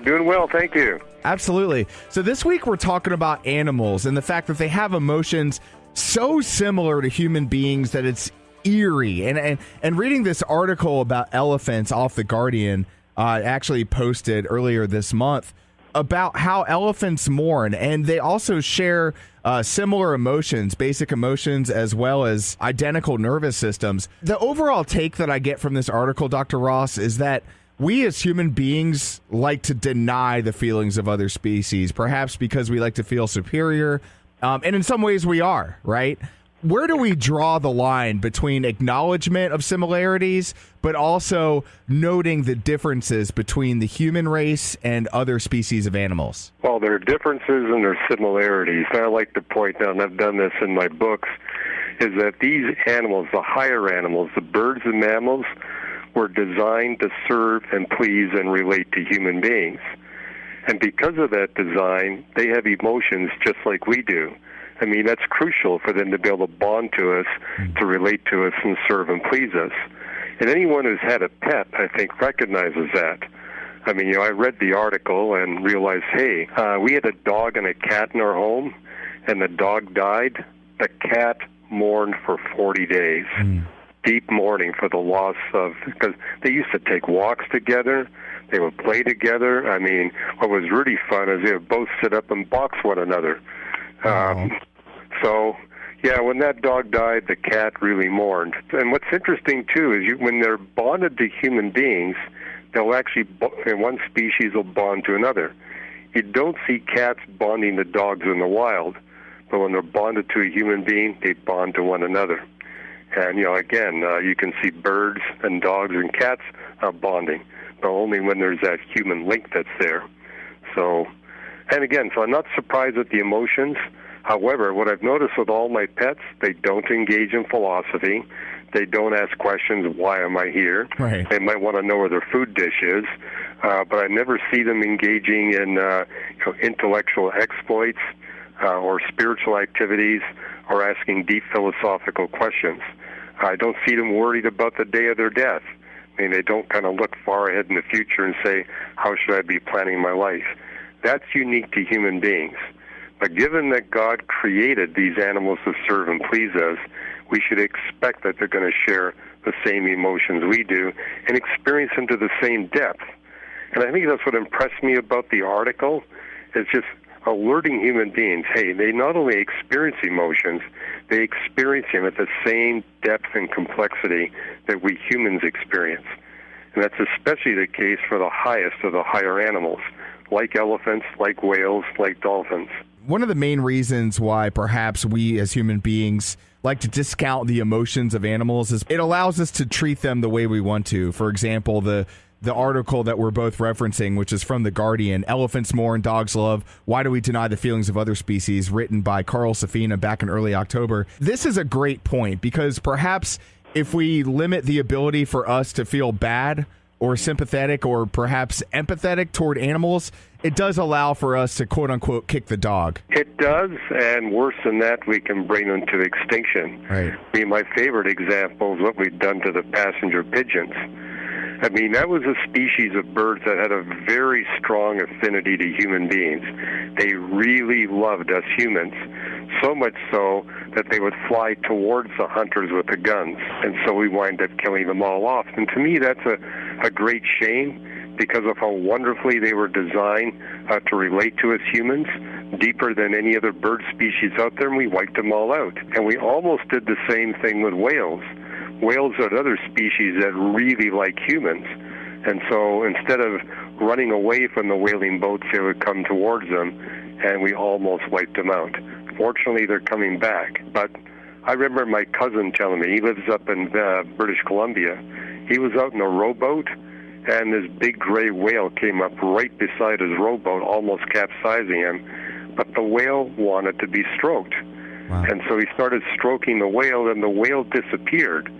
Doing well, thank you. Absolutely. So this week we're talking about animals and the fact that they have emotions so similar to human beings that it's eerie. And reading this article about elephants off The Guardian, actually posted earlier this month about how elephants mourn, and they also share similar emotions, basic emotions, as well as identical nervous systems. The overall take that I get from this article, Dr. Ross, is that we as human beings like to deny the feelings of other species, perhaps because we like to feel superior, and in some ways we are, right? Where do we draw the line between acknowledgement of similarities, but also noting the differences between the human race and other species of animals? Well, there are differences and there are similarities. And I like to point out, and I've done this in my books, is that these animals, the higher animals, the birds and mammals, were designed to serve and please and relate to human beings. And because of that design, they have emotions just like we do. I mean, that's crucial for them to be able to bond to us, to relate to us, and serve and please us. And anyone who's had a pet, I think, recognizes that. I mean, I read the article and realized, hey, we had a dog and a cat in our home, and the dog died. The cat mourned for 40 days. Deep mourning for the loss of, because they used to take walks together, they would play together. I mean, what was really fun is they would both sit up and box one another. So, yeah, when that dog died, the cat really mourned. And what's interesting, too, is when they're bonded to human beings, they'll actually, one species will bond to another. You don't see cats bonding to dogs in the wild, but when they're bonded to a human being, they bond to one another. And, again, you can see birds and dogs and cats bonding, but only when there's that human link that's there. So, and again, so I'm not surprised at the emotions. However, what I've noticed with all my pets, they don't engage in philosophy. They don't ask questions, why am I here? Right. They might want to know where their food dish is, but I never see them engaging in intellectual exploits or spiritual activities or asking deep philosophical questions. I don't see them worried about the day of their death. I mean, they don't kind of look far ahead in the future and say, how should I be planning my life? That's unique to human beings. But given that God created these animals to serve and please us, we should expect that they're going to share the same emotions we do and experience them to the same depth. And I think that's what impressed me about the article, is just alerting human beings, hey, they not only experience emotions, they experience them at the same depth and complexity that we humans experience. And that's especially the case for the highest of the higher animals, like elephants, like whales, like dolphins. One of the main reasons why perhaps we as human beings like to discount the emotions of animals is it allows us to treat them the way we want to. For example, the article that we're both referencing, which is from The Guardian, Elephants Mourn, Dogs Love, Why Do We Deny the Feelings of Other Species, written by Carl Safina back in early October. This is a great point, because perhaps if we limit the ability for us to feel bad or sympathetic or perhaps empathetic toward animals, it does allow for us to, quote-unquote, kick the dog. It does, and worse than that, we can bring them to extinction. Right. I mean, my favorite example is what we've done to the passenger pigeons. I mean, that was a species of birds that had a very strong affinity to human beings. They really loved us humans, so much so that they would fly towards the hunters with the guns, and so we wind up killing them all off. And to me, that's a great shame, because of how wonderfully they were designed to relate to us humans, deeper than any other bird species out there, and we wiped them all out. And we almost did the same thing with whales. Whales are another species that really like humans, and so instead of running away from the whaling boats, they would come towards them, and we almost wiped them out. Fortunately, they're coming back. But I remember my cousin telling me, he lives up in British Columbia, he was out in a rowboat, and this big gray whale came up right beside his rowboat, almost capsizing him, but the whale wanted to be stroked. Wow. And so he started stroking the whale, and the whale disappeared.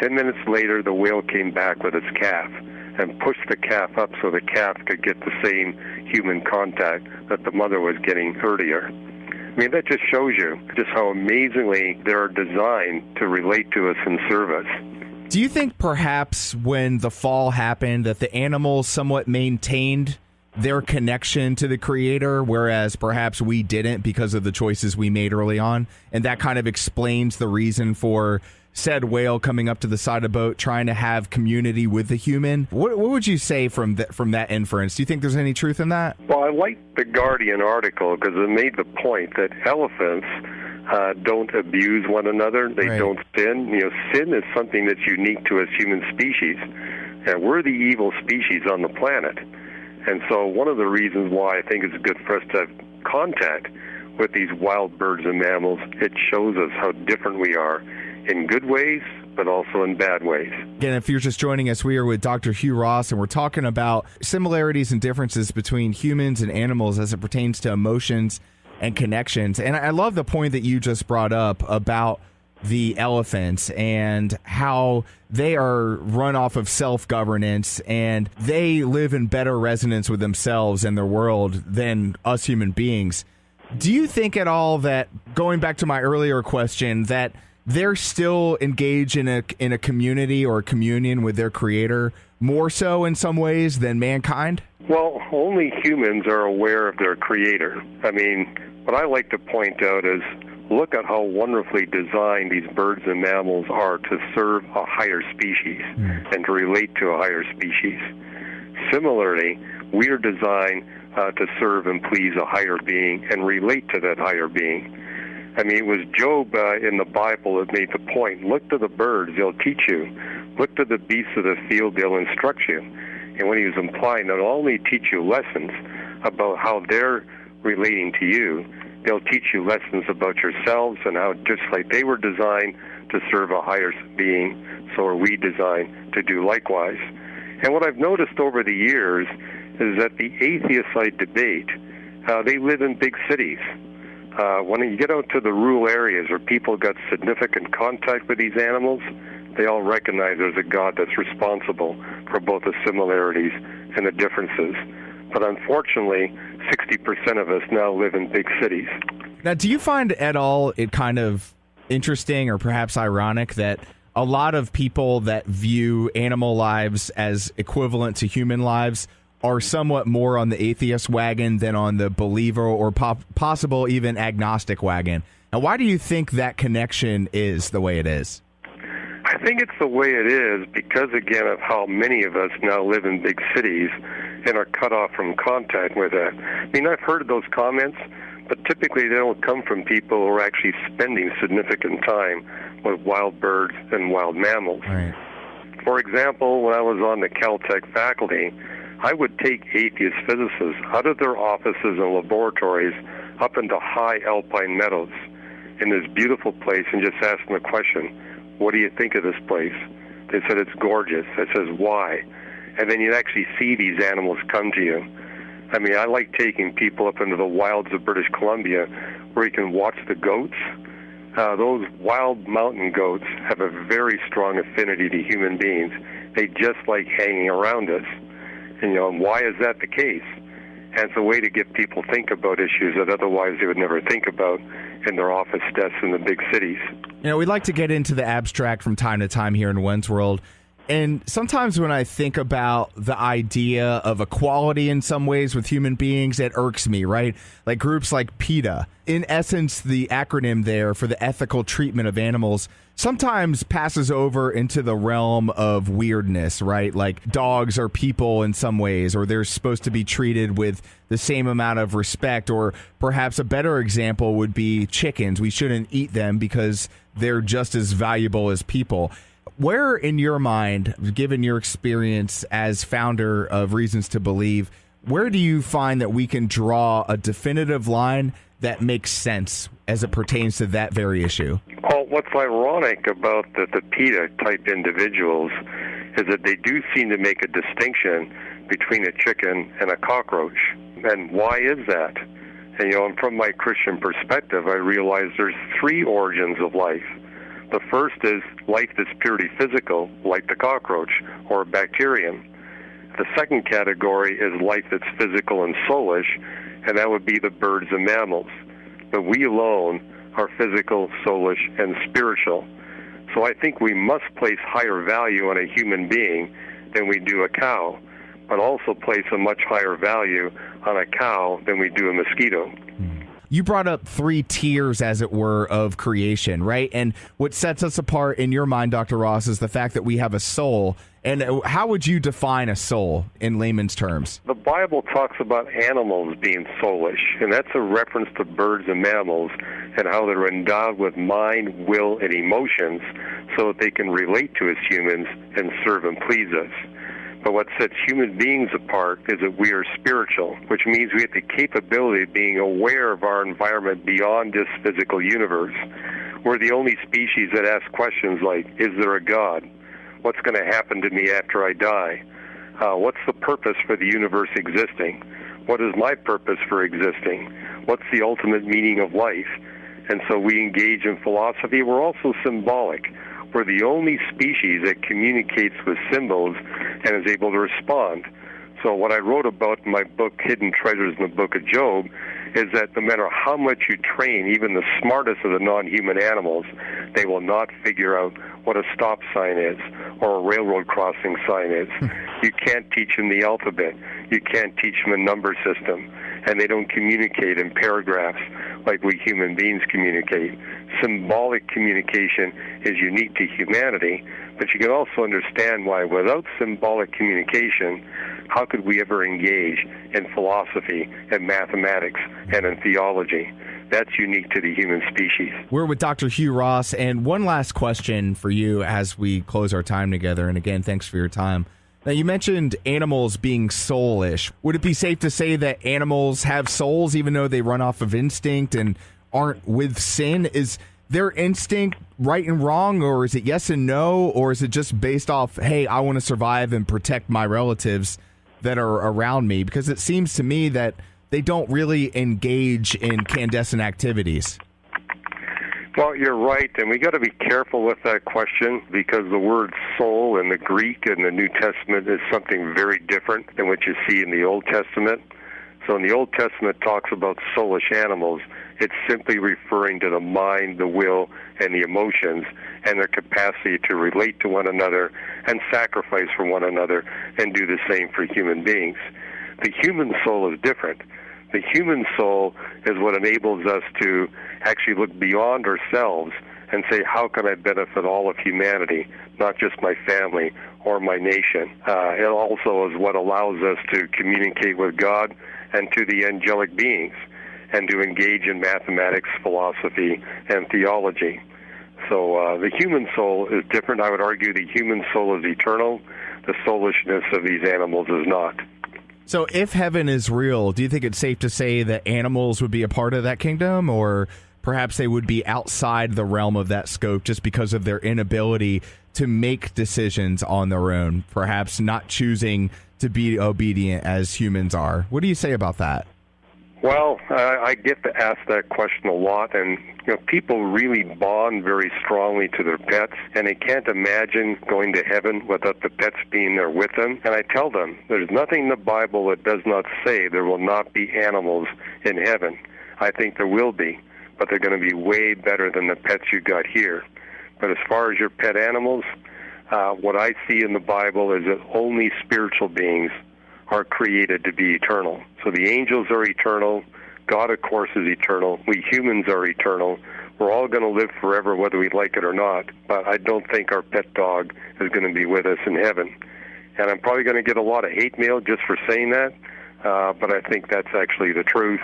10 minutes later, the whale came back with its calf and pushed the calf up so the calf could get the same human contact that the mother was getting earlier. I mean, that just shows you just how amazingly they're designed to relate to us and serve us. Do you think perhaps when the fall happened that the animals somewhat maintained their connection to the creator, whereas perhaps we didn't because of the choices we made early on? And that kind of explains the reason for said whale coming up to the side of the boat, trying to have community with the human. What would you say from that inference? Do you think there's any truth in that? Well, I liked the Guardian article because it made the point that elephants don't abuse one another. They don't sin. You know, sin is something that's unique to us human species. And we're the evil species on the planet. And so one of the reasons why I think it's good for us to have contact with these wild birds and mammals, it shows us how different we are in good ways, but also in bad ways. Again, if you're just joining us, we are with Dr. Hugh Ross, and we're talking about similarities and differences between humans and animals as it pertains to emotions and connections. And I love the point that you just brought up about the elephants and how they are run off of self-governance and they live in better resonance with themselves and their world than us human beings. Do you think at all that, going back to my earlier question, that they're still engaged in a community or a communion with their creator more so in some ways than mankind? Well, only humans are aware of their creator. I mean, what I like to point out is look at how wonderfully designed these birds and mammals are to serve a higher species and to relate to a higher species. Similarly, we are designed to serve and please a higher being and relate to that higher being. I mean, it was Job in the Bible that made the point, look to the birds, they'll teach you. Look to the beasts of the field, they'll instruct you. And when he was implying not only teach you lessons about how they're relating to you, they'll teach you lessons about yourselves and how just like they were designed to serve a higher being, so are we designed to do likewise. And what I've noticed over the years is that the atheists I debate, they live in big cities. When you get out to the rural areas where people got significant contact with these animals, they all recognize there's a God that's responsible for both the similarities and the differences. But unfortunately, 60% of us now live in big cities. Now, do you find at all it kind of interesting or perhaps ironic that a lot of people that view animal lives as equivalent to human lives are somewhat more on the atheist wagon than on the believer or possible even agnostic wagon? Now, why do you think that connection is the way it is? I think it's the way it is because, again, of how many of us now live in big cities and are cut off from contact with that. I mean, I've heard of those comments, but typically they don't come from people who are actually spending significant time with wild birds and wild mammals. Right. For example, when I was on the Caltech faculty, I would take atheist physicists out of their offices and laboratories up into high alpine meadows in this beautiful place and just ask them a question, what do you think of this place? They said, it's gorgeous. I says, why? And then you'd actually see these animals come to you. I mean, I like taking people up into the wilds of British Columbia where you can watch the goats. Those wild mountain goats have a very strong affinity to human beings. They just like hanging around us. And, why is that the case? And it's a way to get people think about issues that otherwise they would never think about in their office desks in the big cities. We'd like to get into the abstract from time to time here in When's World. And sometimes when I think about the idea of equality in some ways with human beings, it irks me, right? Like groups like PETA. In essence, the acronym there for the ethical treatment of animals sometimes passes over into the realm of weirdness, right? Like dogs are people in some ways, or they're supposed to be treated with the same amount of respect, or perhaps a better example would be chickens. We shouldn't eat them because they're just as valuable as people. Where, in your mind, given your experience as founder of Reasons to Believe, where do you find that we can draw a definitive line that makes sense as it pertains to that very issue? Well, what's ironic about the PETA-type individuals is that they do seem to make a distinction between a chicken and a cockroach. And why is that? And, from my Christian perspective, I realize there's three origins of life. The first is life that's purely physical, like the cockroach or a bacterium. The second category is life that's physical and soulish, and that would be the birds and mammals. But we alone are physical, soulish, and spiritual. So I think we must place higher value on a human being than we do a cow, but also place a much higher value on a cow than we do a mosquito. You brought up three tiers, as it were, of creation, right? And what sets us apart in your mind, Dr. Ross, is the fact that we have a soul. And how would you define a soul in layman's terms? The Bible talks about animals being soulish, and that's a reference to birds and mammals and how they're endowed with mind, will, and emotions so that they can relate to us humans and serve and please us. But what sets human beings apart is that we are spiritual, which means we have the capability of being aware of our environment beyond this physical universe. We're the only species that ask questions like, is there a God? What's going to happen to me after I die? What's the purpose for the universe existing? What is my purpose for existing? What's the ultimate meaning of life? And so we engage in philosophy. We're also symbolic. We're the only species that communicates with symbols and is able to respond. So what I wrote about in my book, Hidden Treasures in the Book of Job, is that no matter how much you train even the smartest of the non-human animals, they will not figure out what a stop sign is or a railroad crossing sign is. You can't teach them the alphabet. You can't teach them a number system. And they don't communicate in paragraphs like we human beings communicate. Symbolic communication is unique to humanity, but you can also understand why without symbolic communication, how could we ever engage in philosophy and mathematics and in theology? That's unique to the human species. We're with Dr. Hugh Ross, and one last question for you as we close our time together. And again, thanks for your time. Now, you mentioned animals being soulish. Would it be safe to say that animals have souls even though they run off of instinct and aren't with sin? Is their instinct right and wrong, or is it yes and no, or is it just based off, hey, I want to survive and protect my relatives that are around me? Because it seems to me that they don't really engage in clandestine activities. Well, you're right, and we got to be careful with that question because the word soul in the Greek and the New Testament is something very different than what you see in the Old Testament. So in the Old Testament it talks about soulish animals. It's simply referring to the mind, the will, and the emotions and their capacity to relate to one another and sacrifice for one another and do the same for human beings. The human soul is different. The human soul is what enables us to actually look beyond ourselves and say, how can I benefit all of humanity, not just my family or my nation? It also is what allows us to communicate with God and to the angelic beings and to engage in mathematics, philosophy, and theology. So the human soul is different. I would argue the human soul is eternal. The soulishness of these animals is not. So if heaven is real, do you think it's safe to say that animals would be a part of that kingdom, or perhaps they would be outside the realm of that scope just because of their inability to make decisions on their own, perhaps not choosing to be obedient as humans are? What do you say about that? Well, I get to ask that question a lot, and people really bond very strongly to their pets, and they can't imagine going to heaven without the pets being there with them. And I tell them, there's nothing in the Bible that does not say there will not be animals in heaven. I think there will be, but they're going to be way better than the pets you got here. But as far as your pet animals, what I see in the Bible is that only spiritual beings are created to be eternal. So the angels are eternal. God, of course, is eternal. We humans are eternal. We're all going to live forever whether we like it or not. But I don't think our pet dog is going to be with us in heaven. And I'm probably going to get a lot of hate mail just for saying that, but I think that's actually the truth.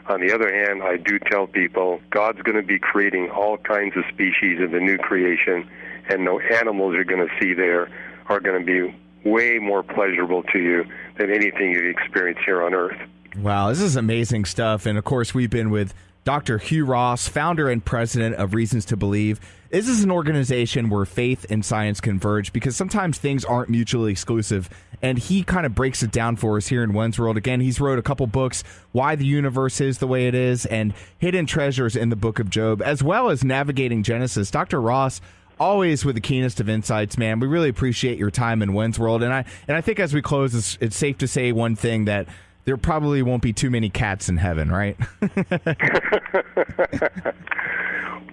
On the other hand, I do tell people God's going to be creating all kinds of species in the new creation, and no animals you're going to see there are going to be way more pleasurable to you than anything you experience here on Earth. Wow, this is amazing stuff. And of course, we've been with Dr. Hugh Ross, founder and president of Reasons to Believe. This is an organization where faith and science converge because sometimes things aren't mutually exclusive. And he kind of breaks it down for us here in When's World. Again, he's wrote a couple books, Why the Universe is the Way It Is, and Hidden Treasures in the Book of Job, as well as Navigating Genesis. Dr. Ross, always with the keenest of insights, man. We really appreciate your time in When's World. And I think as we close, it's safe to say one thing, that there probably won't be too many cats in heaven, right?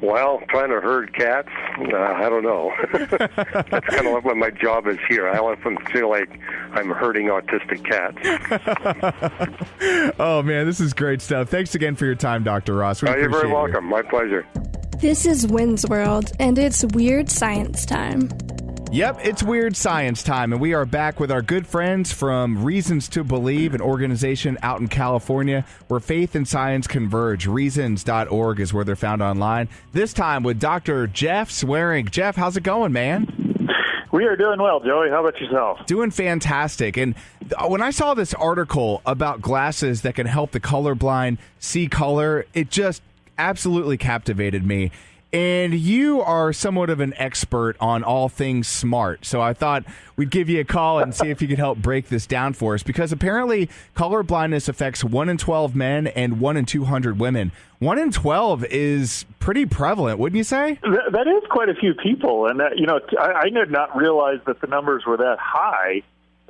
Well, trying to herd cats, I don't know. That's kind of what my job is here. I want them to feel like I'm herding autistic cats. Oh, man, this is great stuff. Thanks again for your time, Dr. Ross. We You're very appreciate welcome. you. My pleasure. This is When's World, and it's Weird Science time. Yep, it's Weird Science time, and we are back with our good friends from Reasons to Believe, an organization out in California where faith and science converge. Reasons.org is where they're found online. This time with Dr. Jeff Swearing. Jeff, how's it going, man? We are doing well, Joey. How about yourself? Doing fantastic. And when I saw this article about glasses that can help the colorblind see color, it just absolutely captivated me. and you are somewhat of an expert on all things smart. So I thought we'd give you a call and see if you could help break this down for us, because apparently color blindness affects 1 in 12 men and 1 in 200 women. 1 in 12 is pretty prevalent, wouldn't you say? That is quite a few people. And, I did not realize that the numbers were that high.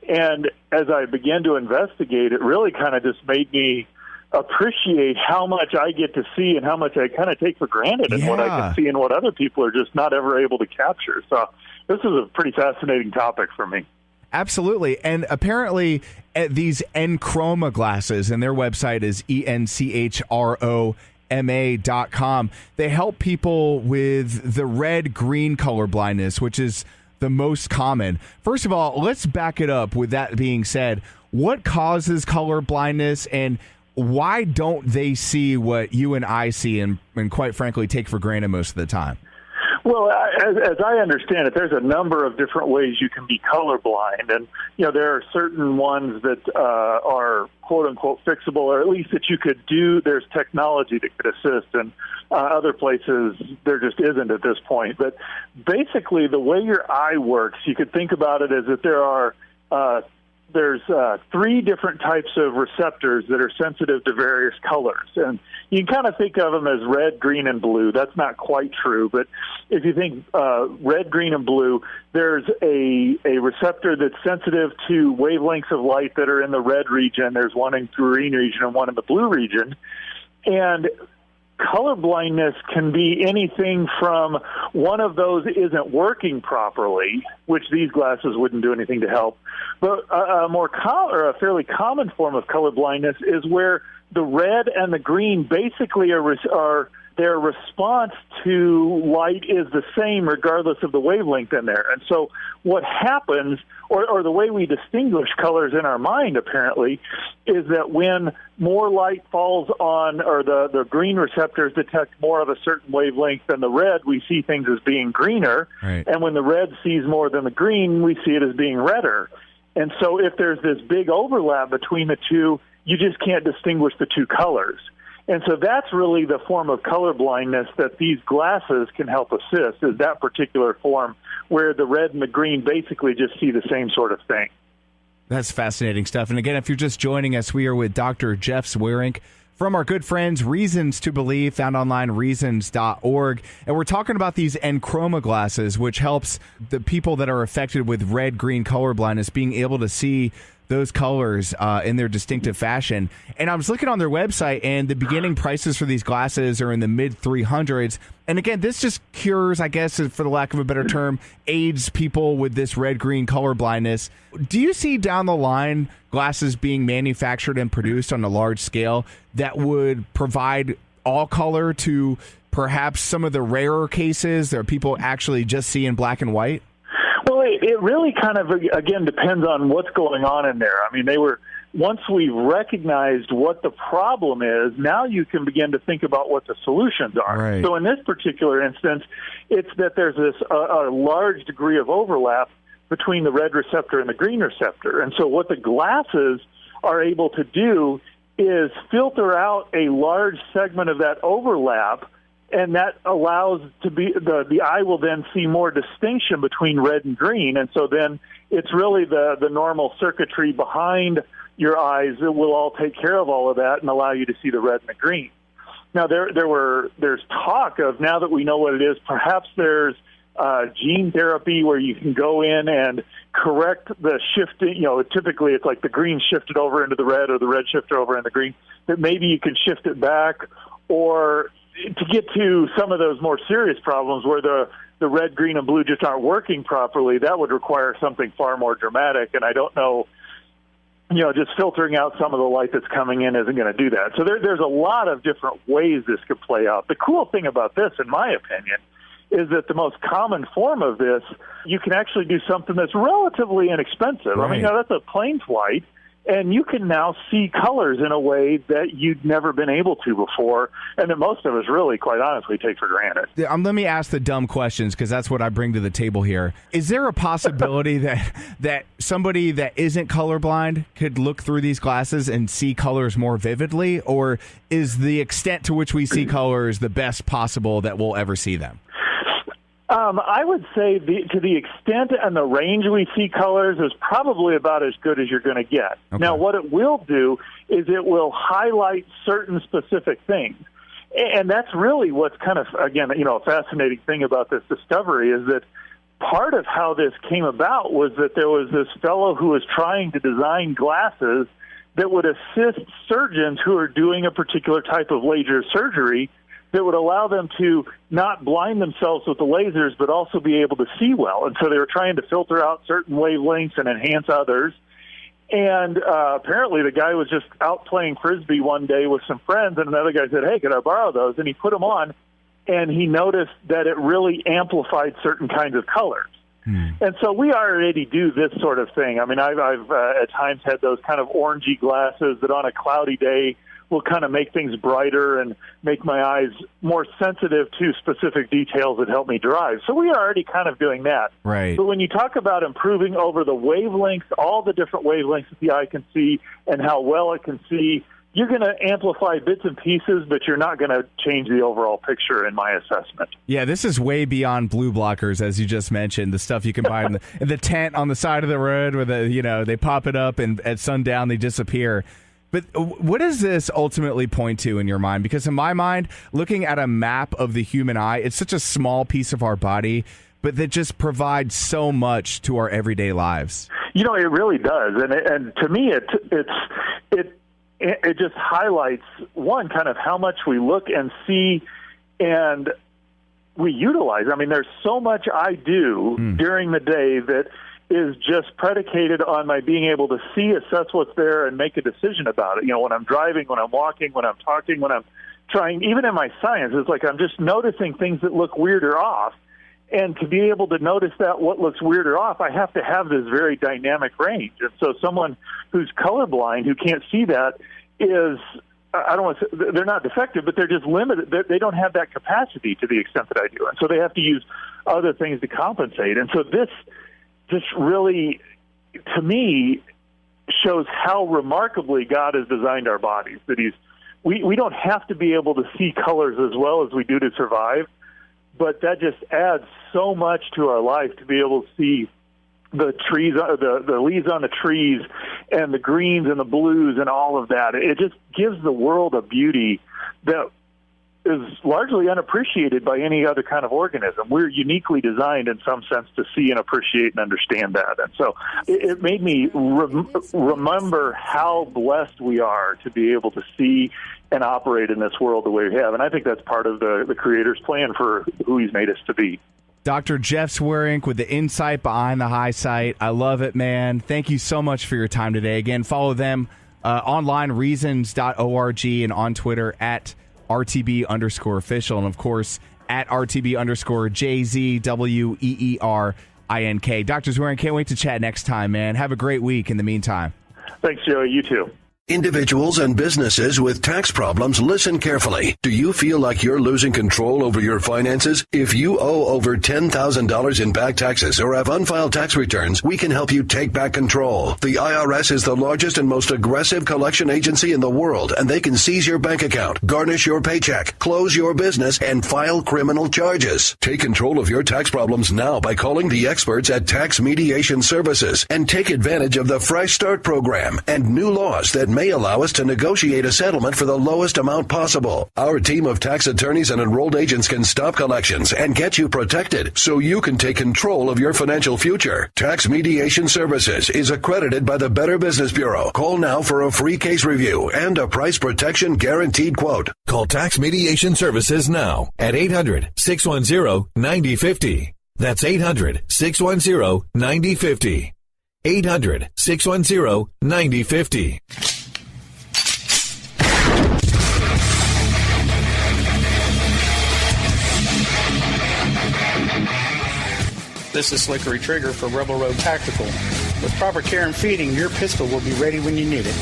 And as I began to investigate, it really kind of just made me appreciate how much I get to see and how much I kind of take for granted and what I can see and what other people are just not ever able to capture. So this is a pretty fascinating topic for me. Absolutely. And apparently these Enchroma glasses, and their website is ENCHROMA.com. They help people with the red-green color blindness, which is the most common. First of all, let's back it up. With that being said, what causes color blindness, and why don't they see what you and I see and quite frankly take for granted most of the time? Well, as I understand it, there's a number of different ways you can be colorblind, and there are certain ones that are quote unquote fixable, or at least that you could do. There's technology that could assist, and other places there just isn't at this point. But basically, the way your eye works, you could think about it as that there's 3 different types of receptors that are sensitive to various colors. And you can kind of think of them as red, green, and blue. That's not quite true, but if you think red, green, and blue, there's a receptor that's sensitive to wavelengths of light that are in the red region. There's one in the green region and one in the blue region. And color blindness can be anything from one of those isn't working properly, which these glasses wouldn't do anything to help, but a fairly common form of color blindness is where the red and the green basically are their response to light is the same regardless of the wavelength in there. And so what happens, or the way we distinguish colors in our mind apparently, is that when more light falls on, or the green receptors detect more of a certain wavelength than the red, we see things as being greener. Right. And when the red sees more than the green, we see it as being redder. And so if there's this big overlap between the two, you just can't distinguish the two colors. And so that's really the form of color blindness that these glasses can help assist, is that particular form where the red and the green basically just see the same sort of thing. That's fascinating stuff. And again, if you're just joining us, we are with Dr. Jeff Swearink from our good friends Reasons to Believe, found online reasons.org. And we're talking about these Enchroma glasses, which helps the people that are affected with red-green color blindness being able to see those colors in their distinctive fashion. And I was looking on their website, and the beginning prices for these glasses are in the mid-300s. And again, this just cures, I guess, for the lack of a better term, aids people with this red-green color blindness. Do you see down the line glasses being manufactured and produced on a large scale that would provide all color to perhaps some of the rarer cases that people actually just see in black and white? Well, it really kind of, again, depends on what's going on in there. I mean, once we recognized what the problem is, now you can begin to think about what the solutions are. Right. So in this particular instance, it's that there's a large degree of overlap between the red receptor and the green receptor. And so what the glasses are able to do is filter out a large segment of that overlap, and that allows to be the eye will then see more distinction between red and green. And so then it's really the normal circuitry behind your eyes that will all take care of all of that and allow you to see the red and the green. Now, there's talk of, now that we know what it is, perhaps there's gene therapy where you can go in and correct the shifting. Typically it's like the green shifted over into the red, or the red shifted over into the green, that maybe you can shift it back, or to get to some of those more serious problems where the red, green, and blue just aren't working properly, that would require something far more dramatic. And I don't know, just filtering out some of the light that's coming in isn't going to do that. So there's a lot of different ways this could play out. The cool thing about this, in my opinion, is that the most common form of this, you can actually do something that's relatively inexpensive. Right. I mean, that's a plane flight, And you can now see colors in a way that you'd never been able to before, and that most of us really, quite honestly, take for granted. Let me ask the dumb questions, because that's what I bring to the table here. Is there a possibility that somebody that isn't colorblind could look through these glasses and see colors more vividly, or is the extent to which we see colors the best possible that we'll ever see them? I would say to the extent and the range we see colors is probably about as good as you're going to get. Okay. Now, what it will do is it will highlight certain specific things. And that's really what's kind of, again, a fascinating thing about this discovery is that part of how this came about was that there was this fellow who was trying to design glasses that would assist surgeons who are doing a particular type of laser surgery that would allow them to not blind themselves with the lasers, but also be able to see well. And so they were trying to filter out certain wavelengths and enhance others. And apparently the guy was just out playing Frisbee one day with some friends, and another guy said, "Hey, could I borrow those?" And he put them on, and he noticed that it really amplified certain kinds of colors. And so we already do this sort of thing. I mean, I've at times had those kind of orangey glasses that on a cloudy day will kind of make things brighter and make my eyes more sensitive to specific details that help me drive. So we are already kind of doing that. Right. But when you talk about improving over the wavelengths, all the different wavelengths that the eye can see and how well it can see, you're going to amplify bits and pieces, but you're not going to change the overall picture in my assessment. Yeah, this is way beyond blue blockers, as you just mentioned, the stuff you can buy in the tent on the side of the road where they pop it up and at sundown they disappear. But what does this ultimately point to in your mind? Because in my mind, looking at a map of the human eye, it's such a small piece of our body, but that just provides so much to our everyday lives. It really does. And to me, it just highlights, one, kind of how much we look and see and we utilize. I mean, there's so much I do during the day that is just predicated on my being able to see, assess what's there, and make a decision about it. When I'm driving, when I'm walking, when I'm talking, when I'm trying, even in my science, it's like I'm just noticing things that look weird or off. And to be able to notice that what looks weird or off, I have to have this very dynamic range. And so someone who's colorblind, who can't see that, is, I don't want to say, they're not defective, but they're just limited. They don't have that capacity to the extent that I do. And so they have to use other things to compensate. And so this really, to me, shows how remarkably God has designed our bodies. That we don't have to be able to see colors as well as we do to survive, but that just adds so much to our life to be able to see the trees, the leaves on the trees, and the greens and the blues and all of that. It just gives the world a beauty that is largely unappreciated by any other kind of organism. We're uniquely designed in some sense to see and appreciate and understand that. And so it made me remember how blessed we are to be able to see and operate in this world the way we have. And I think that's part of the Creator's plan for who He's made us to be. Dr. Jeff Swearink with the insight behind the high sight. I love it, man. Thank you so much for your time today. Again, follow them online, reasons.org, and on Twitter at RTB_official, and of course at RTB_JZWEERINK. Dr. Swearink, can't wait to chat next time, man. Have a great week in the meantime. Thanks, Joey. You too. Individuals and businesses with tax problems, listen carefully. Do you feel like you're losing control over your finances? If you owe over $10,000 in back taxes or have unfiled tax returns, we can help you take back control. The IRS is the largest and most aggressive collection agency in the world, and they can seize your bank account, garnish your paycheck, close your business, and file criminal charges. Take control of your tax problems now by calling the experts at Tax Mediation Services and take advantage of the Fresh Start program and new laws that may allow us to negotiate a settlement for the lowest amount possible. Our team of tax attorneys and enrolled agents can stop collections and get you protected so you can take control of your financial future. Tax Mediation Services is accredited by the Better Business Bureau. Call now for a free case review and a price protection guaranteed quote. Call Tax Mediation Services now at 800-610-9050. That's 800-610-9050. 800-610-9050. This is Slickery Trigger for Rebel Road Tactical. With proper care and feeding, your pistol will be ready when you need it,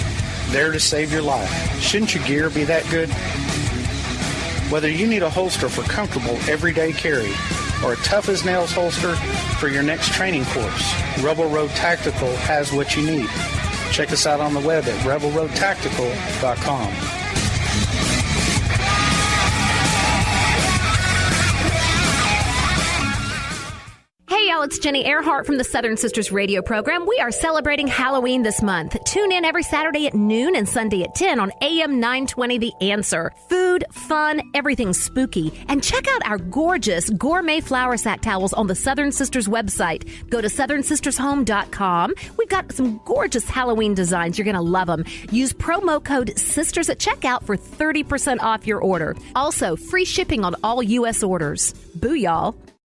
there to save your life. Shouldn't your gear be that good? Whether you need a holster for comfortable everyday carry or a tough-as-nails holster for your next training course, Rebel Road Tactical has what you need. Check us out on the web at rebelroadtactical.com. Hey y'all, it's Jenny Earhart from the Southern Sisters radio program. We are celebrating Halloween this month. Tune in every Saturday at noon and Sunday at 10 on AM 920 The Answer. Food, fun, everything spooky. And check out our gorgeous gourmet flour sack towels on the Southern Sisters website. Go to southernsistershome.com. We've got some gorgeous Halloween designs. You're going to love them. Use promo code SISTERS at checkout for 30% off your order. Also, free shipping on all U.S. orders. Boo, y'all.